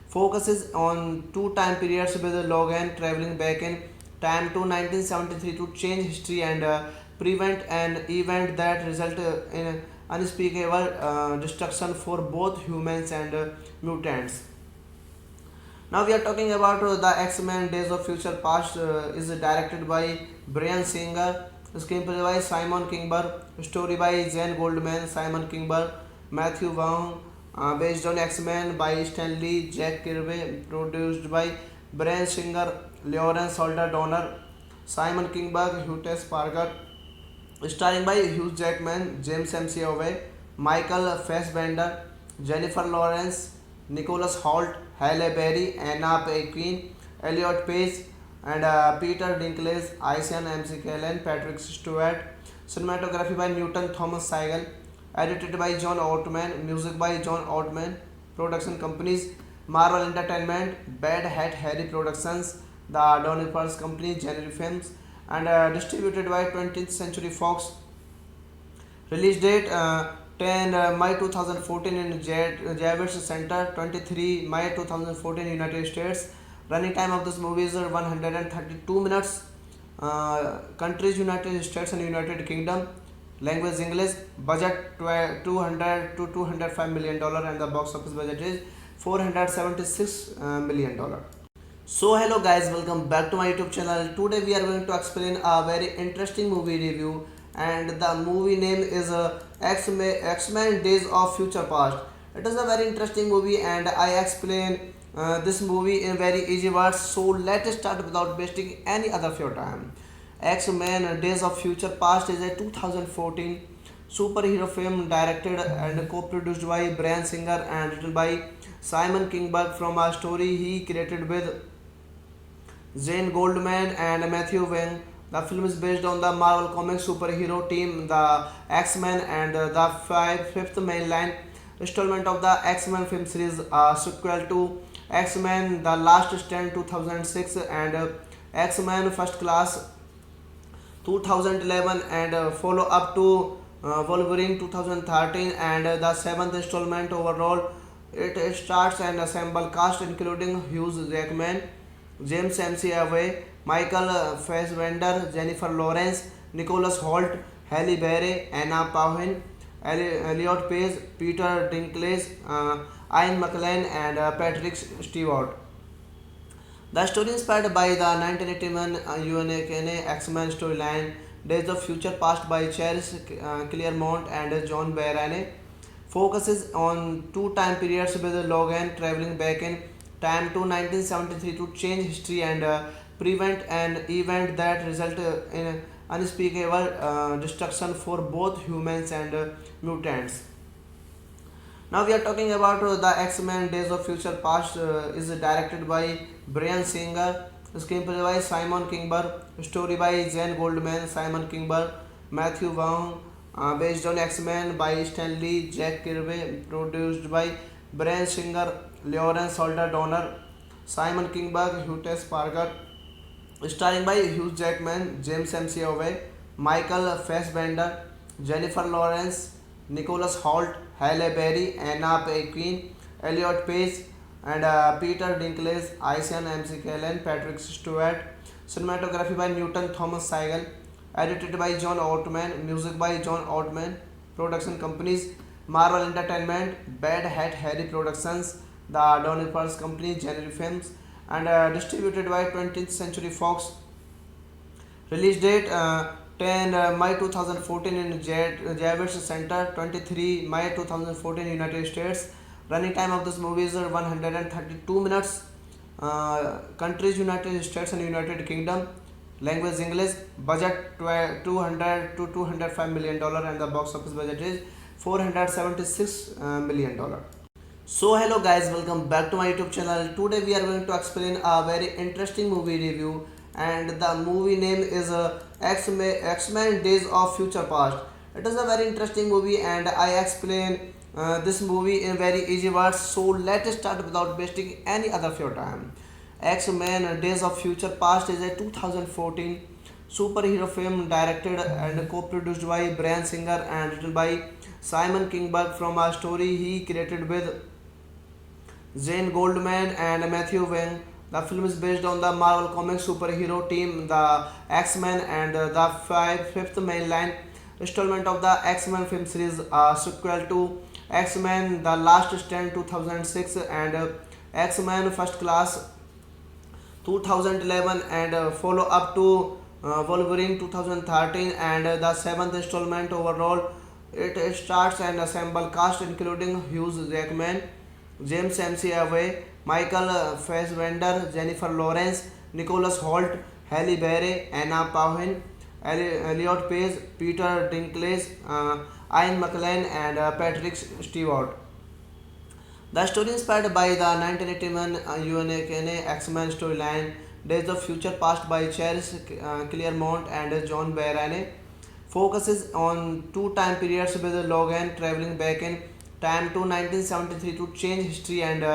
focuses on two time periods, with Logan traveling back in time to 1973 to change history and prevent an event that resulted in unspeakable destruction for both humans and mutants. Now we are talking about the X-Men Days of Future Past is directed by Bryan Singer, screenplay by Simon Kinberg, story by Jane Goldman, Simon Kinberg, Matthew Vaughn, based on X-Men by Stan Lee, Jack Kirby, produced by Bryan Singer, Lawrence Holder Donner, Simon Kinberg, Hugh Parker, starring by Hugh Jackman, James McAvoy, Michael Fassbender, Jennifer Lawrence, Nicholas Hoult, Halle Berry, Anna Paquin, Elliot Page, and Peter Dinklage, Isian MC Kellen, Patrick Stewart. Cinematography by Newton Thomas Segal. Edited by John Ottman. Music by John Ottman. Production companies: Marvel Entertainment, Bad Hat Harry Productions, the Donny Pearls Company, January Films, and distributed by 20th Century Fox. Release date 10 May 2014 in Javits Center, 23 May 2014 United States. Running time of this movie is 132 minutes. Countries: United States and United Kingdom. Language: English. Budget 200 to 205 million dollar, and the box office budget is 476 million dollar. So hello guys, welcome back to my YouTube channel. Today we are going to explain a very interesting movie review, and the movie name is X-Men Days of Future Past. It is a very interesting movie, and I explain this movie in very easy words. So let's start without wasting any other of your time. X-Men Days of Future Past is a 2014 superhero film directed and co-produced by Bryan Singer and written by Simon Kinberg from a story he created with Zane Goldman and Matthew Wang. The film is based on the Marvel Comics superhero team, the X-Men, and the fifth mainline installment of the X-Men film series, a sequel to X-Men The Last Stand 2006 and X-Men First Class 2011, and follow up to Wolverine 2013, and the seventh installment overall. It starts an assemble cast including Hugh Jackman, James McAvoy, Michael Fassbender, Jennifer Lawrence, Nicholas Hoult, Halle Berry, Anna Paquin, Elliot Page, Peter Dinklage, Ian McKellen, and Patrick Stewart. The story inspired by the 1981 UNAKNA X-Men storyline Days of Future Past by Charles Claremont and John Byrne focuses on two time periods, with Logan traveling back in time to 1973 to change history and prevent an event that resulted in unspeakable destruction for both humans and mutants. Now we are talking about the X-Men Days of Future Past is directed by Bryan Singer, screenplay by Simon Kinberg, story by Jane Goldman, Simon Kinberg, Matthew Vaughn, based on X-Men by Stan Lee, Jack Kirby, produced by Bryan Singer, Lawrence Holder Donner, Simon Kinberg, Hugh Parker, starring by Hugh Jackman, James McAvoy, Michael Fassbender, Jennifer Lawrence, Nicholas Hoult, Halle Berry, Anna Paquin, Elliot Page, and Peter Dinklage, Isian MC Kellen, Patrick Stewart. Cinematography by Newton Thomas Segal. Edited by John Ottman. Music by John Ottman. Production companies: Marvel Entertainment, Bad Hat Harry Productions, the Donny Pearls Company, January Films, and distributed by 20th Century Fox. Release date 10 May 2014 in Javits Center, 23 May 2014 United States. Running time of this movie is 132 minutes. Countries: United States and United Kingdom. Language: English. Budget 200 to 205 million dollar, and the box office budget is 476 million dollar. So hello guys, welcome back to my YouTube channel. Today we are going to explain a very interesting movie review, and the movie name is X-Men Days of Future Past. It is a very interesting movie, and I explain this movie in very easy words. So let's start without wasting any other of your time. X-Men Days of Future Past is a 2014 superhero film directed and co-produced by Bryan Singer and written by Simon Kinberg from a story he created with Zane Goldman and Matthew Wang. The film is based on the Marvel Comics superhero team, the X-Men, and the fifth mainline installment of the X-Men film series, a sequel to X-Men The Last Stand 2006 and X-Men First Class 2011, and follow up to Wolverine 2013, and the seventh installment overall. It stars an ensemble cast including Hugh Jackman, James McAvoy, Michael Fassbender, Jennifer Lawrence, Nicholas Hoult, Halle Berry, Anna Paquin, Elliot Page, Peter Dinklage, Ian McKellen, and Patrick Stewart. The story inspired by the 1981 UNA X-Men storyline Days of Future Past by Charles Claremont and John Byrne focuses on two time periods with Logan traveling back in time to 1973 to change history and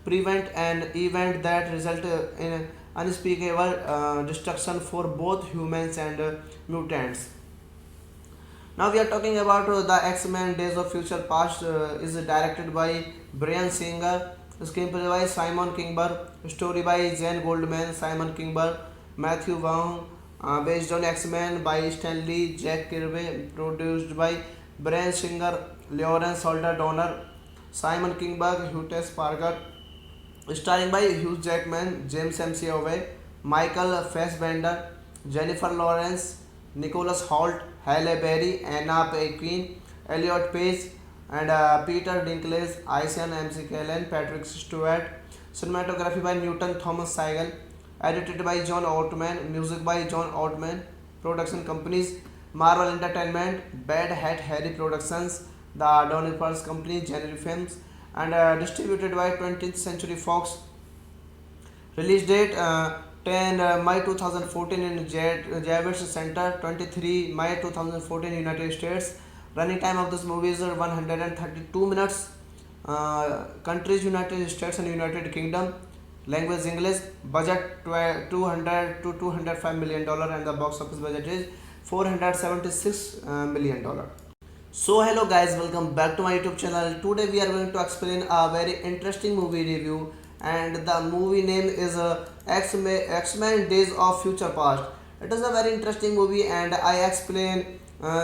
prevent an event that resulted in unspeakable destruction for both humans and mutants. Now we are talking about the X-Men Days of Future Past is directed by Brian Singer, screenplay by Simon Kinberg, story by Jane Goldman, Simon Kinberg, Matthew Vaughn, based on X-Men by Stanley Jack Kirby, produced by Brian Singer, Lawrence Holder Donner, Simon Kinberg, Hugh Parker, starring by Hugh Jackman, James McAvoy, Michael Fassbender, Jennifer Lawrence, Nicholas Hoult, Halle Berry, Anna Paquin, Elliot Page, and Peter Dinklage, Isian McKellen, Patrick Stewart. Cinematography by Newton Thomas Segal. Edited by John Ottman. Music by John Ottman. Production companies Marvel Entertainment, Bad Hat Harry Productions, The Donny Pearls Company, January Films, and distributed by 20th Century Fox. Release date 10 May 2014 in Javits Center, 23 May 2014 United States. Running time of this movie is 132 minutes. Countries United States and United Kingdom. Language English. Budget 200 to 205 million dollar, and the box office budget is 476 million dollar. So hello guys, welcome back to my YouTube channel. Today we are going to explain a very interesting movie review, and the movie name is X-Men Days of Future Past. It is a very interesting movie and I explain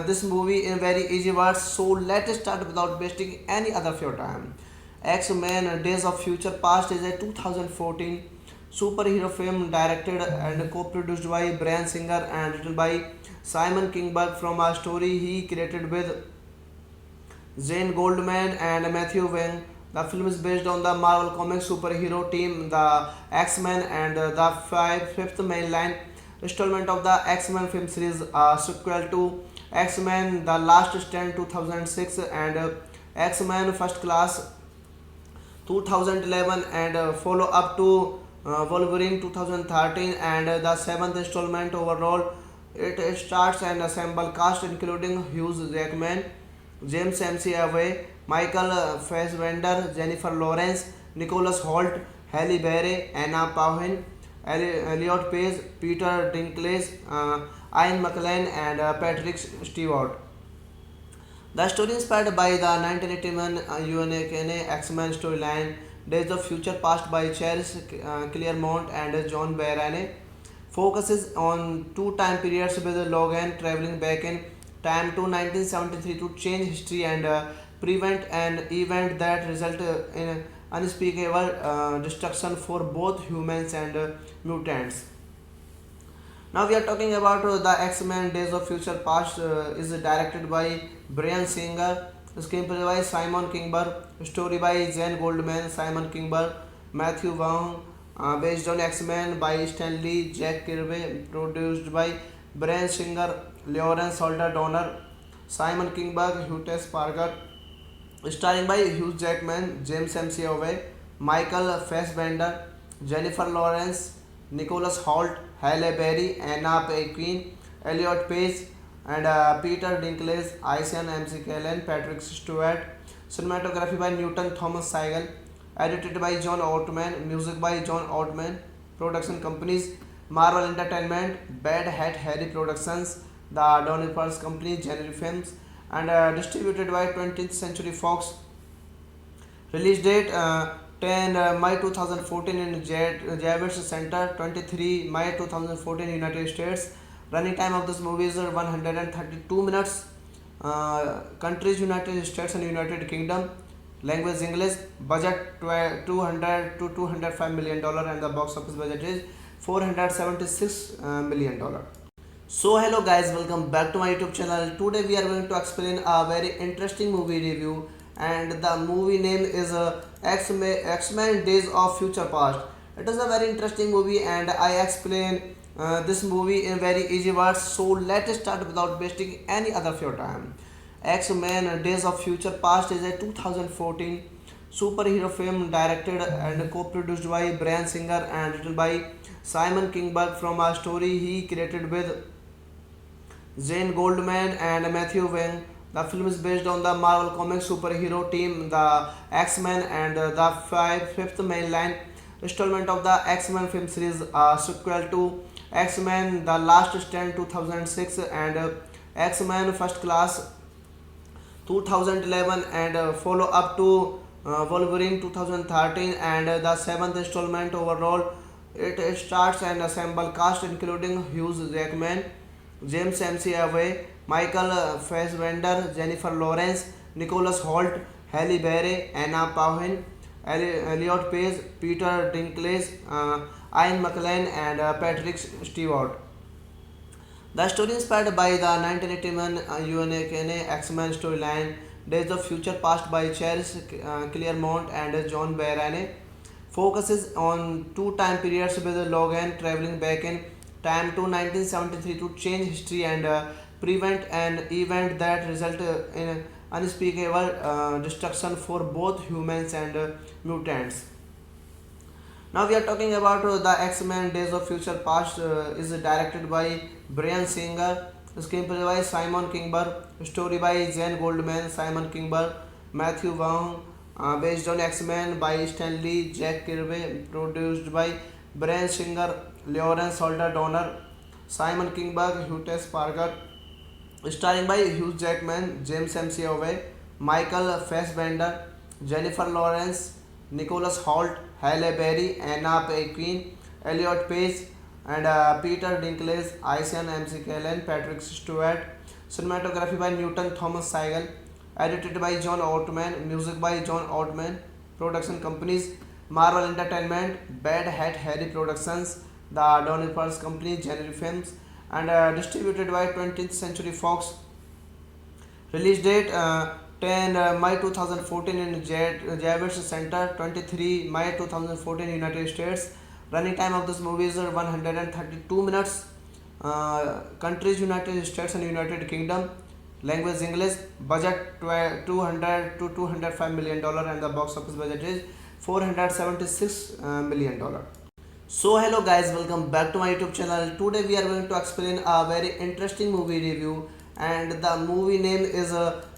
this movie in very easy words. So let's start without wasting any other of your time. X-Men Days of Future Past is a 2014 superhero film directed and co-produced by Brian Singer and written by Simon Kinberg from a story he created with Jane Goldman and Matthew Vaughn. The film is based on the Marvel Comics superhero team, the X-Men, and the fifth mainline installment of the X-Men film series, a sequel to X-Men The Last Stand 2006 and X-Men First Class 2011, and follow up to Wolverine 2013, and the seventh installment overall. It stars an ensemble cast including Hugh Jackman, James McAvoy, Michael Fassbender, Jennifer Lawrence, Nicholas Hoult, Halle Berry, Anna Paquin, Elliot Page, Peter Dinklage, Ian McKellen, and Patrick Stewart. The story inspired by the 1981 UNA X-Men storyline Days of Future Past by Charles Claremont and John Byrne focuses on two time periods with Logan traveling back in time to 1973 to change history and prevent an event that resulted in unspeakable destruction for both humans and mutants. Now we are talking about the X-Men Days of Future Past is directed by Brian Singer, screenplay by Simon Kinberg, story by Jane Goldman, Simon Kinberg, Matthew Vaughn, based on X-Men by Stanley Jack Kirby, produced by Brian Singer, Lawrence Holder Donner, Simon Kinberg, Hugh Parker, starring by Hugh Jackman, James McAvoy, Michael Fassbender, Jennifer Lawrence, Nicholas Hoult, Halle Berry, Anna Paquin, Elliot Page, and Peter Dinklage, Isian McKellen, Patrick Stewart. Cinematography by Newton Thomas Segal. Edited by John Ottman. Music by John Ottman. Production companies Marvel Entertainment, Bad Hat Harry Productions, The Donny Pearls Company, January Films, and distributed by 20th Century Fox. Release date 10 May 2014 in Javits Center, 23 May 2014 United States. Running time of this movie is 132 minutes. Countries United States and United Kingdom. Language English. Budget 200 to 205 million dollar, and the box office budget is 476 million dollar. So hello guys, welcome back to my YouTube channel. Today we are going to explain a very interesting movie review, and the movie name is X-Men Days of Future Past. It is a very interesting movie and I explain this movie in very easy words. So let's start without wasting any other of your time. X-Men Days of Future Past is a 2014 superhero film directed and co-produced by Bryan Singer and written by Simon Kinberg from a story he created with Zane Goldman and Matthew Wang. The film is based on the Marvel Comics superhero team, the X-Men, and the fifth mainline installment of the X-Men film series, a sequel to X-Men: The Last Stand 2006 and X-Men First Class 2011 and follow up to Wolverine 2013 and the seventh installment overall. It starts and assemble cast including Hugh Jackman, James McAvoy, Michael Fassbender, Jennifer Lawrence, Nicholas Hoult, Halle Berry, Anna Paquin, Elliot Page, Peter Dinklage, Ian McKellen, and Patrick Stewart. The story inspired by the 1981 UNAKNA X-Men storyline Days of Future Past by Charles Claremont and John Byrne focuses on two time periods with Logan traveling back in time to 1973 to change history and prevent an event that resulted in unspeakable destruction for both humans and mutants. Now we are talking about the X-Men Days of Future Past is directed by Bryan Singer, screenplay by Simon Kinberg, story by Jane Goldman, Simon Kinberg, Matthew Vaughn, based on X-Men by Stanley Jack Kirby, produced by Bryan Singer, Lawrence Holder Donner, Simon Kinberg, Hugh Parker, starring by Hugh Jackman, James McAvoy, Michael Fassbender, Jennifer Lawrence, Nicholas Hoult, Halle Berry, Anna Paquin, Elliot Page, and Peter Dinklage, Ian McKellen, Patrick Stewart. Cinematography by Newton Thomas Segal. Edited by John Ottman. Music by John Ottman. Production companies: Marvel Entertainment, Bad Hat Harry Productions, the Donny Pearls Company, January Films, and distributed by 20th Century Fox. Release date 10 May 2014 in Javits Center, 23 May 2014 United States. Running time of this movie is 132 minutes. Countries: United States and United Kingdom. Language: English. Budget 200 to 205 million dollar and the box office budget is 476 million dollar. So hello guys, welcome back to my YouTube channel. Today we are going to explain a very interesting movie review, and the movie name is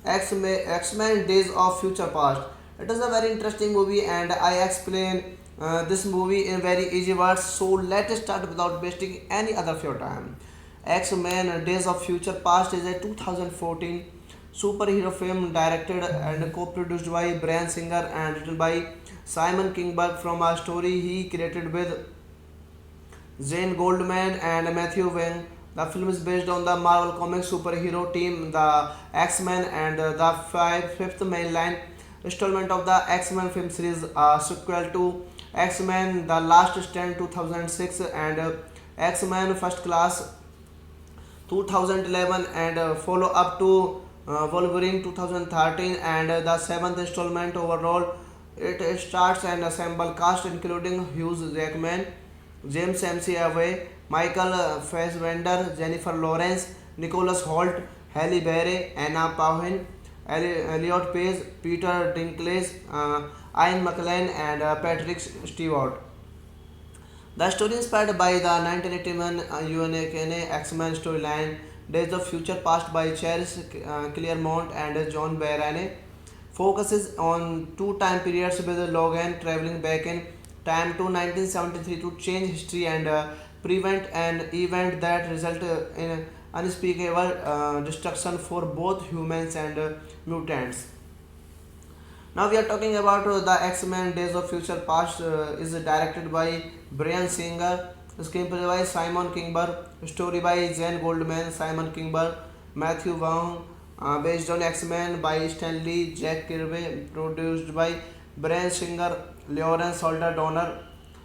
X-Men Days of Future Past. It is a very interesting movie and I explain this movie in very easy words. So let's start without wasting any other of your time. X-Men Days of Future Past is a 2014 superhero film directed and co-produced by Bryan Singer and written by Simon Kinberg from a story he created with Zane Goldman and Matthew Wang. The film is based on the Marvel Comics superhero team, the X-Men, and the fifth mainline installment of the X-Men film series, a sequel to X-Men: The Last Stand 2006 and X-Men First Class 2011 and follow up to Wolverine 2013 and the seventh installment overall. It starts and assemble cast including Hugh Jackman, James McAvoy, Michael Fassbender, Jennifer Lawrence, Nicholas Hoult, Halle Berry, Anna Paquin, Elliot Page, Peter Dinklage, Ian McKellen, and Patrick Stewart. The story inspired by the 1981 UNAKNA X-Men storyline Days of Future Past by Charles Claremont and John Byrne focuses on two time periods with Logan traveling back in time to 1973 to change history and prevent an event that resulted in unspeakable destruction for both humans and mutants. Now we are talking about the X-Men Days of Future Past is directed by Bryan Singer, screenplay by Simon Kinberg, story by Jane Goldman, Simon Kinberg, Matthew Vaughn, based on X-Men by Stanley Jack Kirby, produced by Bryan Singer, Lawrence Holder Donner,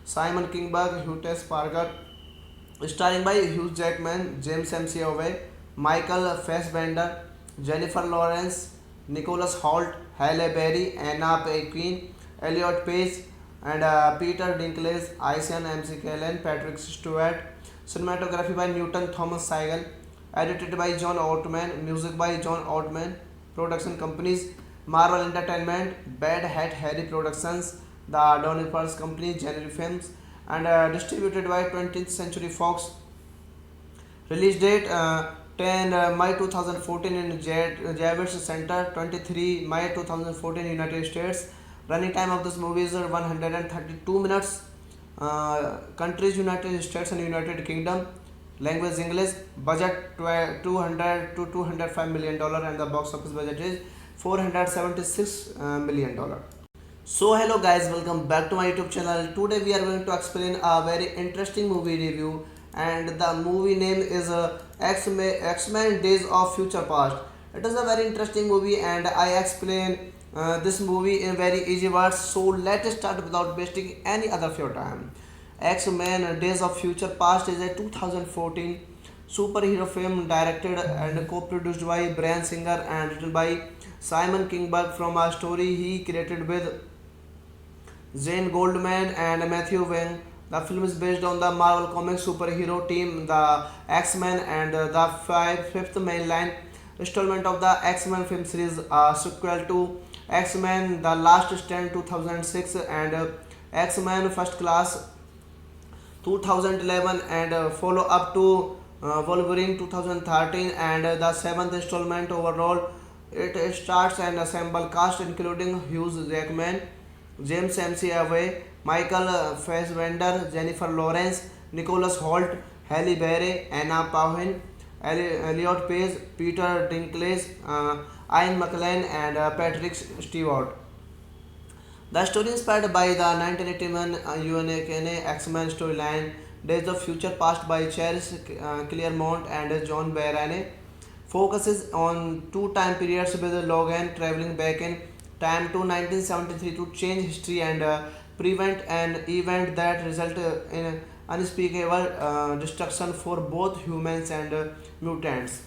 Simon Kinberg, Hugh Parker, starring by Hugh Jackman, James McAvoy, Michael Fassbender, Jennifer Lawrence, Nicholas Hoult, Halle Berry, Anna Paquin, Elliot Page, and Peter Dinklage, Isian MC Kellen, Patrick Stewart. Cinematography by Newton Thomas Segal. Edited by John Ottman. Music by John Ottman. Production companies: Marvel Entertainment, Bad Hat Harry Productions, the Donny Pearls Company, January Films, and distributed by 20th Century Fox. Release date 10 May 2014 in Javits Center, 23 May 2014 United States. Running time of this movie is 132 minutes. Countries: United States and United Kingdom. Language: English. Budget 200 to 205 million dollar, and the box office budget is 476 million dollar. So hello guys, welcome back to my YouTube channel. Today we are going to explain a very interesting movie review, and the movie name is X-Men Days of Future Past. It is a very interesting movie, and I explain this movie in very easy words. So let's start without wasting any other of your time. X-Men Days of Future Past is a 2014 superhero film directed and co-produced by Bryan Singer and written by Simon Kinberg from a story he created with Zane Goldman and Matthew Wang. The film is based on the Marvel Comics superhero team, the X-Men, and the fifth mainline installment of the X-Men film series, a sequel to X-Men The Last Stand 2006 and X-Men First Class 2011, and follow up to Wolverine 2013, and the seventh installment overall. It starts an ensemble cast including Hugh Jackman, James McAvoy, Michael Fassbender, Jennifer Lawrence, Nicholas Hoult, Halle Berry, Anna Paquin, Elliot Page, Peter Dinklage, Ian McKellen, and Patrick Stewart. The story inspired by the 1981 UNAKNA X-Men storyline Days of Future Past by Charles Claremont and John Byrne focuses on two time periods, with Logan traveling back in time to 1973 to change history and prevent an event that resulted in unspeakable destruction for both humans and mutants.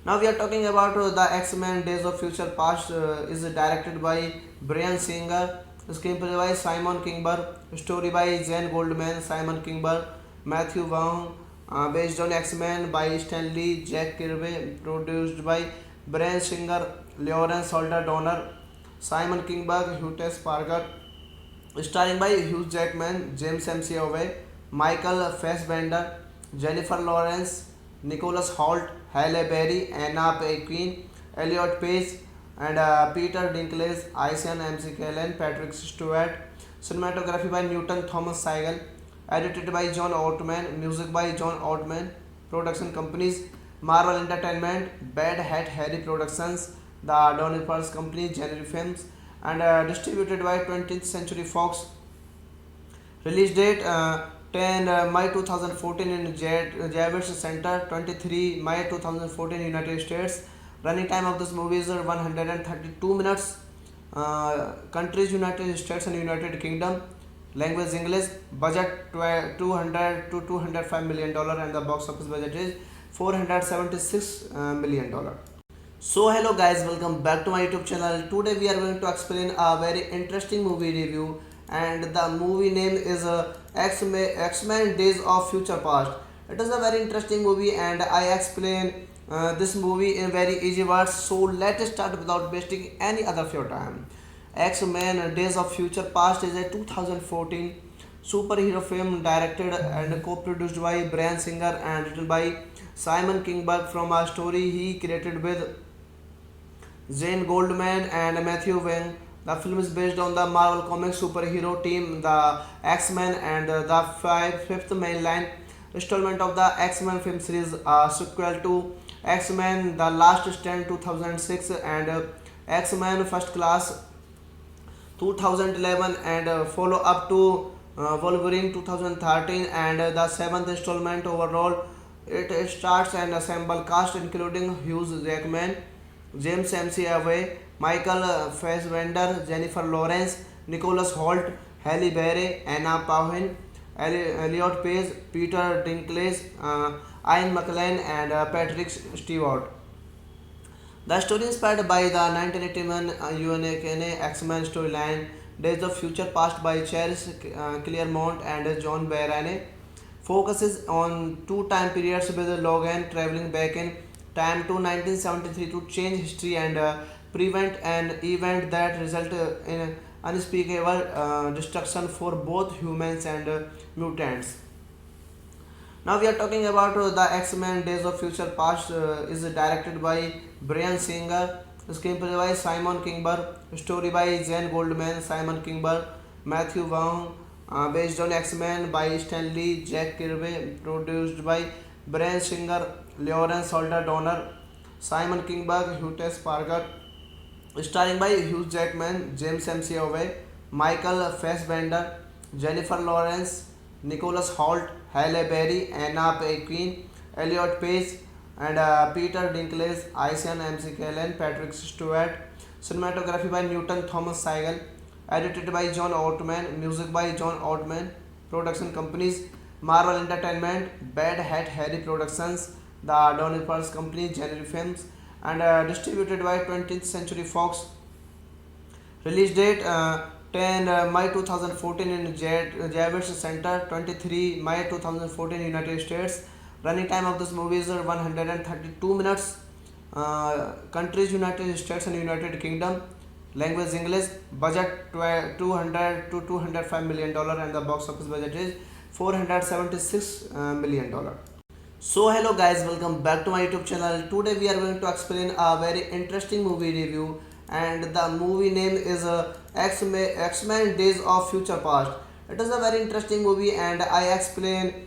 Now we are talking about the X-Men Days of Future Past is directed by Bryan Singer, screenplay by Simon Kinberg, story by Jane Goldman, Simon Kinberg, Matthew Vaughn, based on X-Men by Stan Lee, Jack Kirby, produced by Bryan Singer, Lawrence Holder Donner, Simon Kinberg, Hughes Parker, starring by Hugh Jackman, James McAvoy, Michael Fassbender, Jennifer Lawrence, Nicholas Hoult, Halle Berry, Anna Paquin, Elliot Page, and Peter Dinklage, Isian MC Kellen, Patrick Stewart. Cinematography by Newton Thomas Segal. Edited by John Ottman. Music by John Ottman. Production companies: Marvel Entertainment, Bad Hat Harry Productions, the Donny Pearls Company, January Films, and distributed by 20th Century Fox. Release date 10 May 2014 in Javits Center, 23 May 2014 United States. Running time of this movie is 132 minutes. Countries: United States and United Kingdom. Language: English. Budget 200 to 205 million dollar, and the box office budget is 476 million dollar. So hello guys, welcome back to my YouTube channel. Today we are going to explain a very interesting movie review, and the movie name is X-Men Days of Future Past. It is a very interesting movie, and I explain this movie in very easy words. So let's start without wasting any other of your time. X-Men Days of Future Past is a 2014 superhero film directed and co-produced by Bryan Singer and written by Simon Kinberg from a story he created with Zane Goldman and Matthew Wang. The film is based on the Marvel Comics superhero team, the X-Men, and the fifth mainline installment of the X-Men film series, a sequel to X-Men The Last Stand 2006 and X-Men First Class 2011, and follow up to Wolverine 2013, and the seventh installment overall. It starts an ensemble cast including Hugh Jackman, James McAvoy, Michael Fassbender, Jennifer Lawrence, Nicholas Hoult, Halle Berry, Anna Paquin, Elliot Page, Peter Dinklage, Ian McKellen, and Patrick Stewart. The story inspired by the 1981 UNA X-Men storyline Days of Future Past by Charles Claremont and John Byrne focuses on two time periods with Logan traveling back in time to 1973 to change history and prevent an event that resulted in unspeakable destruction for both humans and mutants. Now we are talking about the X-Men Days of Future Past is directed by Brian Singer, screenplay by Simon Kinberg, story by Jane Goldman, Simon Kinberg, Matthew Vaughn, based on X-Men by Stan Lee, Jack Kirby, produced by Brian Singer, Lawrence Holder Donner, Simon Kinberg, Hugh Parker, starring by Hugh Jackman, James McAvoy, Michael Fassbender, Jennifer Lawrence, Nicholas Hoult, Halle Berry, Anna Paquin, Elliot Page, and Peter Dinklage, Isian McKellen, Patrick Stewart. Cinematography by Newton Thomas Segal. Edited by John Ottman. Music by John Ottman. Production companies Marvel Entertainment, Bad Hat Harry Productions, the Donny Pearls Company, January Films, and distributed by 20th Century Fox. Release date 10 May 2014 in Javits Center, 23 May 2014 United States. Running time of this movie is 132 minutes. Countries United States and United Kingdom. Language English. Budget 200 to 205 million dollar and the box office budget is 476 million dollar. So hello guys, welcome back to my YouTube channel. Today we are going to explain a very interesting movie review, and the movie name is X-Men Days of Future Past. It is a very interesting movie and I explain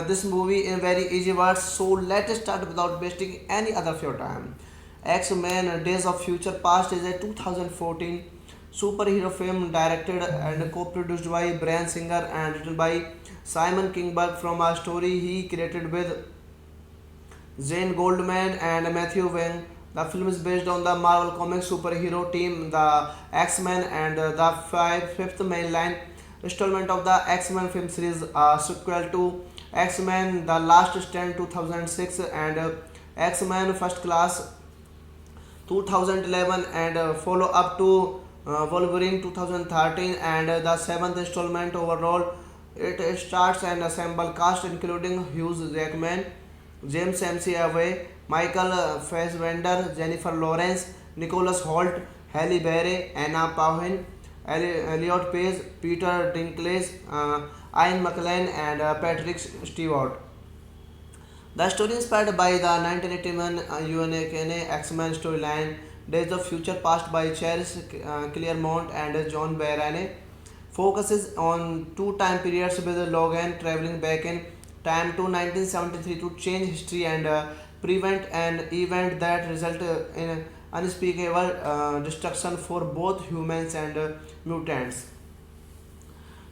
this movie in very easy words. So let's start without wasting any other of your time. X-Men Days of Future Past is a 2014 superhero film directed and co-produced by Brian Singer and written by Simon Kinberg from a story he created with Jane Goldman and Matthew Vaughn. The film is based on the Marvel Comics superhero team, the X-Men, and the fifth mainline installment of the X-Men film series, a sequel to X-Men: The Last Stand 2006 and X-Men: First Class 2011, and follow up to Wolverine 2013, and the seventh installment overall. It starts an ensemble cast including Hugh Jackman, James McAvoy, Michael Fassbender, Jennifer Lawrence, Nicholas Hoult, Halle Berry, Anna Paquin, Elliot Page, Peter Dinklage, Ian McKellen, and Patrick Stewart. The story inspired by the 1981 UNA X-Men storyline Days of Future Past by Charles Claremont and John Byrne focuses on two time periods with Logan traveling back in time to 1973 to change history and prevent an event that resulted in unspeakable destruction for both humans and mutants.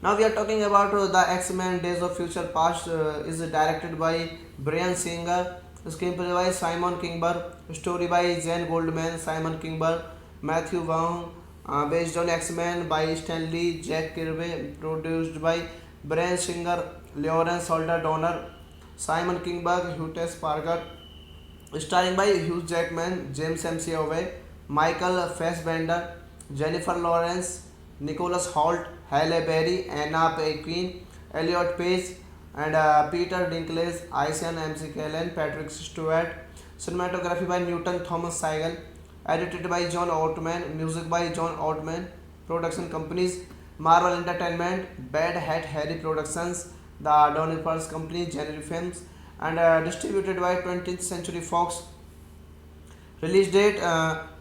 Now we are talking about the X-Men Days of Future Past is directed by Brian Singer, screenplay by Simon Kinberg, story by Jane Goldman, Simon Kinberg, Matthew Vaughn, based on X-Men by Stan Lee, Jack Kirby, produced by Brian Singer, Lawrence Holder Donner, Simon Kinberg, Hugh Parker, starring by Hugh Jackman, James McAvoy, Michael Fassbender, Jennifer Lawrence, Nicholas Hoult, Halle Berry, Anna Paquin, Elliot Page, and Peter Dinklage, Isian McKellen, Patrick Stewart. Cinematography by Newton Thomas Segal. Edited by John Ottman. Music by John Ottman. Production companies Marvel Entertainment, Bad Hat Harry Productions, the Donny Pearls Company, January Films, and distributed by 20th Century Fox. Release date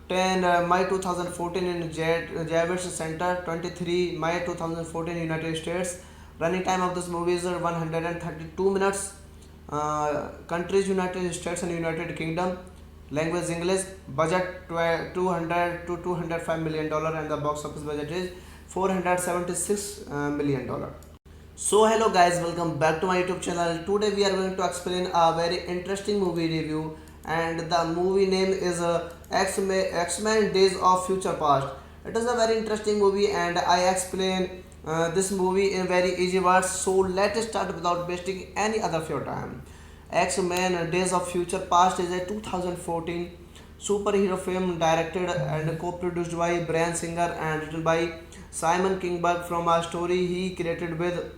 10 May 2014 in Javits Center, 23 May 2014 United States. Running time of this movie is 132 minutes. Countries United States and United Kingdom. Language English. Budget 200 to 205 million dollar and the box office budget is 476 million dollar. So hello guys, welcome back to my YouTube channel. Today we are going to explain a very interesting movie review, and the movie name is X-Men Days of Future Past. It is a very interesting movie and I explain this movie in very easy words. So let's start without wasting any other of your time. X-Men Days of Future Past is a 2014 superhero film directed and co-produced by Bryan Singer and written by Simon Kinberg from a story he created with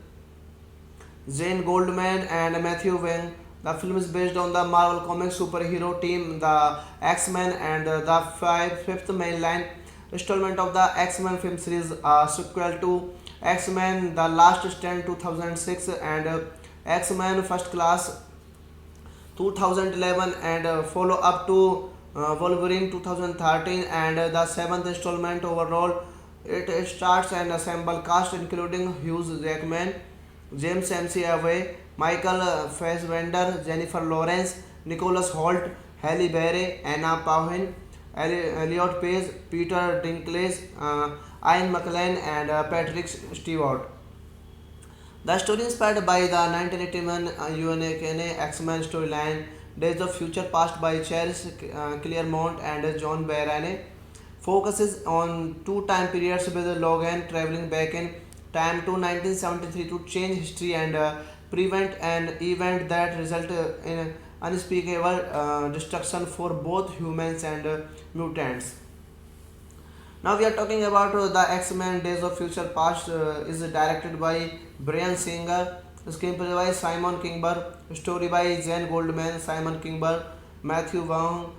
Zane Goldman and Matthew Wang. The film is based on the Marvel Comics superhero team, the X-Men, and the fifth mainline installment of the X-Men film series, a sequel to X-Men: The Last Stand 2006 and X-Men First Class 2011 and follow up to Wolverine 2013 and the seventh installment overall. It starts an ensemble cast including Hugh Jackman, James McAvoy, Michael Fassbender, Jennifer Lawrence, Nicholas Hoult, Halle Berry, Anna Paquin, Elliot Page, Peter Dinklage, Ian McKellen, and Patrick Stewart. The story inspired by the 1981 UNAKNA X-Men storyline Days of Future Past by Charles Claremont and John Byrne focuses on two time periods with Logan traveling back in time to 1973 to change history and prevent an event that resulted in unspeakable destruction for both humans and mutants. Now we are talking about the X-Men Days of Future Past is directed by Bryan Singer, screenplay by Simon Kinberg, story by Jane Goldman, Simon Kinberg, Matthew Vaughn,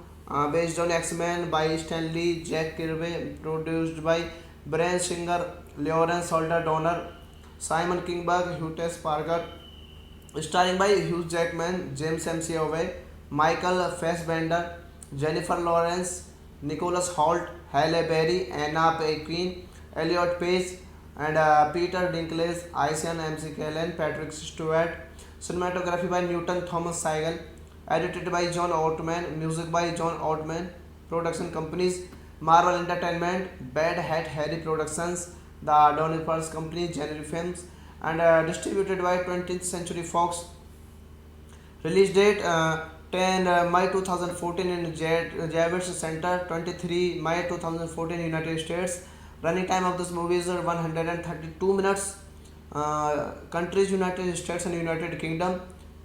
based on X-Men by Stanley Jack Kirby, produced by Bryan Singer, Lawrence Holder Donner, Simon Kinberg, Hugh Parker, starring by Hugh Jackman, James McAvoy, Michael Fassbender, Jennifer Lawrence, Nicholas Hoult, Halle Berry, Anna Paquin, Elliot Page, and Peter Dinklage, Isian McKellen, Patrick Stewart. Cinematography by Newton Thomas Segal. Edited by John Ottman. Music by John Ottman. Production companies: Marvel Entertainment, Bad Hat Harry Productions, the Donny Pearls Company, January Films, and distributed by 20th Century Fox. Release date 10 May 2014 in Javits Center, 23 May 2014 United States. Running time of this movie is 132 minutes. Countries: United States and United Kingdom.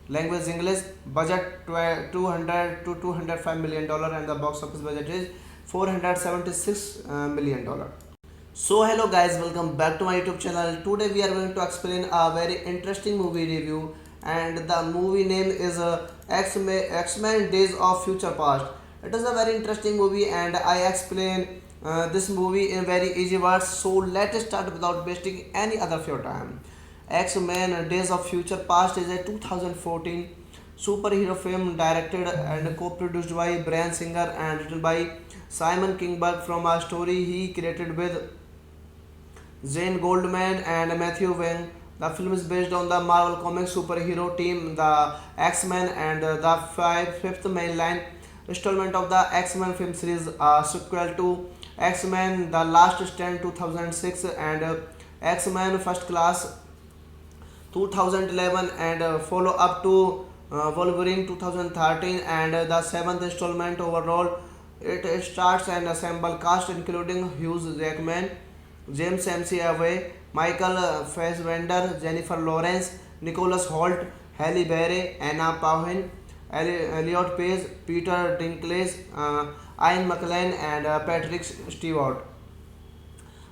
Language English. Budget 200 to 205 million dollar and the box office budget is 476 million dollar. So hello guys, welcome back to my YouTube channel. Today we are going to explain a very interesting movie review, and the movie name is X-Men Days of Future Past. It is a very interesting movie and I explain this movie in very easy words. So let's start without wasting any other of your time. X-Men Days of Future Past is a 2014 superhero film directed and co-produced by Bryan Singer and written by Simon Kinberg from a story he created with Zane Goldman and Matthew Wang. The film is based on the Marvel Comics superhero team, the X-Men, and the fifth mainline installment of the X-Men film series, a sequel to X-Men: The Last Stand 2006 and X-Men First Class 2011 and follow up to Wolverine 2013 and the seventh installment overall. It stars an ensemble cast including Hugh Jackman, James McAvoy, Michael Fassbender, Jennifer Lawrence, Nicholas Hoult, Halle Berry, Anna Paquin, Elliot Page, Peter Dinklage, Ian McKellen, and Patrick Stewart.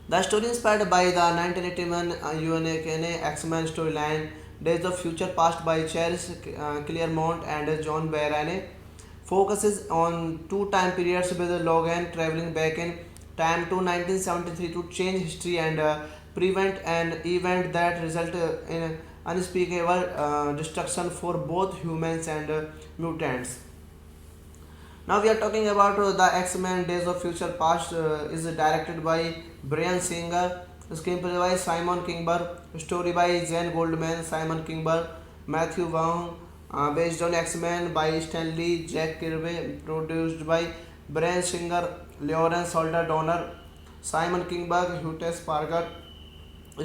The story inspired by the 1981 UNAKNA X-Men storyline Days of Future Past by Charles Claremont and John Byrne focuses on two time periods with Logan traveling back in time to 1973 to change history and prevent an event that resulted in unspeakable destruction for both humans and mutants. Now we are talking about the X-Men Days of Future Past is directed by Bryan Singer, screenplay by Simon Kinberg, story by Jane Goldman, Simon Kinberg, Matthew Vaughn, based on X-Men by Stanley Jack Kirby, produced by Bryan Singer, Lawrence Holder Donner, Simon Kinberg, Hugh Parker,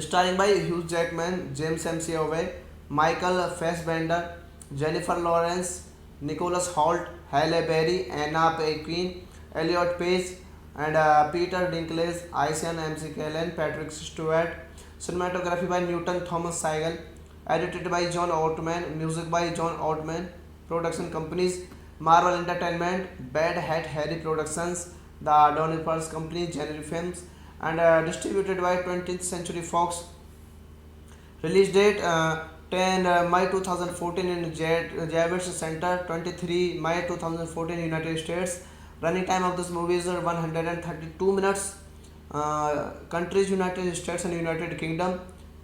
starring by Hugh Jackman, James McAvoy, Michael Fassbender, Jennifer Lawrence, Nicholas Hoult, Halle Berry, Anna Paquin, Elliot Page, and Peter Dinklage, Isian McKellen, Patrick Stewart. cinematography by Newton Thomas Seigel, edited by John Ottman, music by John Ottman, production companies Marvel Entertainment, Bad Hat Harry Productions, the Donny Pearls Company, January Films, and distributed by 20th Century Fox. Release date 10 May 2014 in Javits Center, 23 May 2014 United States. Running time of this movie is 132 minutes. Countries United States and United Kingdom.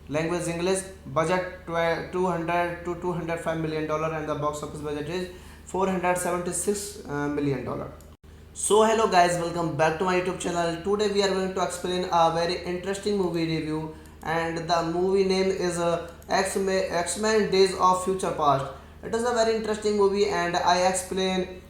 Language English. Budget 200 to 205 million dollar, and the box office budget is 476 million dollar. So hello guys, welcome back to my YouTube channel. Today we are going to explain a very interesting movie review, and the movie name is X-Men Days of Future Past. It is a very interesting movie, and I explain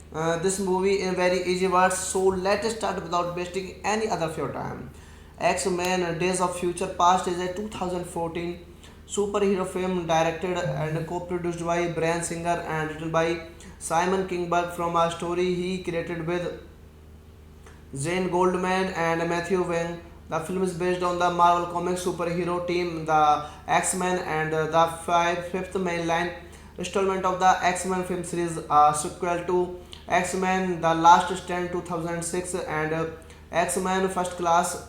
this movie in very easy words. So let's start without wasting any other of your time. X-Men Days of Future Past is a 2014 superhero film directed and co-produced by Bryan Singer and written by Simon Kinberg from a story he created with Zane Goldman and Matthew Wing. The film is based on the Marvel Comics superhero team, the X-Men, and the fifth mainline installment of the X-Men film series, a sequel to X-Men The Last Stand 2006 and X-Men First Class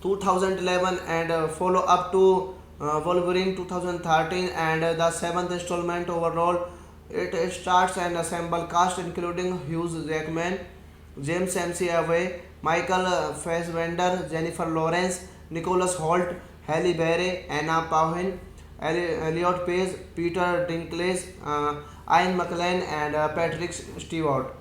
2011, and follow up to Wolverine 2013, and the seventh installment overall. It starts an ensemble cast including Hugh Jackman, James McAvoy, Michael Fassbender, Jennifer Lawrence, Nicholas Hoult, Halle Berry, Anna Paquin, Elliot Page, Peter Dinklage, Ian McKellen, and Patrick Stewart.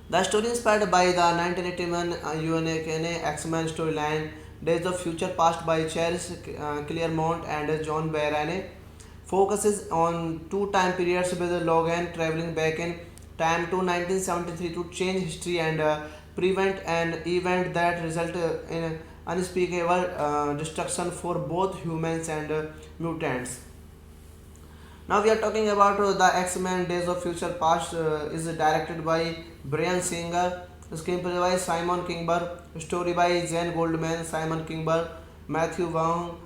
The story inspired by the 1981 UNAKNA X-Men storyline Days of Future Past by Charles Claremont and John Byrne focuses on two time periods, with Logan traveling back in time to 1973 to change history and prevent an event that resulted in unspeakable destruction for both humans and mutants. Now we are talking about the X-Men Days of Future Past is directed by Bryan Singer, screenplay by Simon Kinberg, story by Jane Goldman, Simon Kinberg, Matthew Vaughn,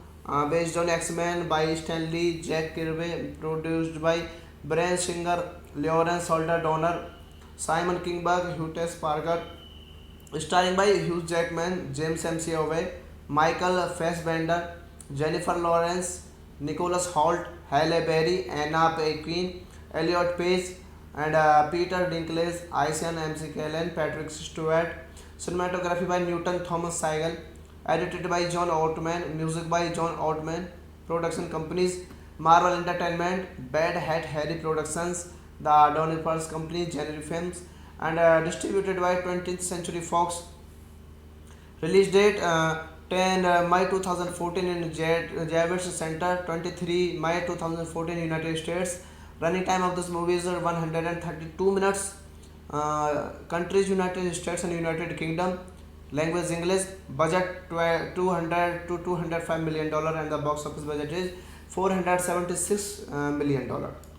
based on X-Men by Stan Lee, Jack Kirby, produced by Bryan Singer, Lawrence Holder Donner, Simon Kinberg, Hugh Parker, starring by Hugh Jackman, James McAvoy, Michael Fassbender, Jennifer Lawrence, Nicholas Hoult, Halle Berry, Anna Paquin, Elliot Page, and Peter Dinklage, Ian McKellen, Patrick Stewart. Cinematography by Newton Thomas Seigel, edited by John Ottman, music by John Ottman. Production companies Marvel Entertainment, Bad Hat Harry Productions, the Donny Pearls Company, January Films, and distributed by 20th Century Fox. Release date 10 May 2014 in Javits Center, 23 May 2014 United States. Running time of this movie is 132 minutes. Countries United States and United Kingdom. Language English. Budget 200 to 205 million dollar, and the box office budget is 476 million dollar.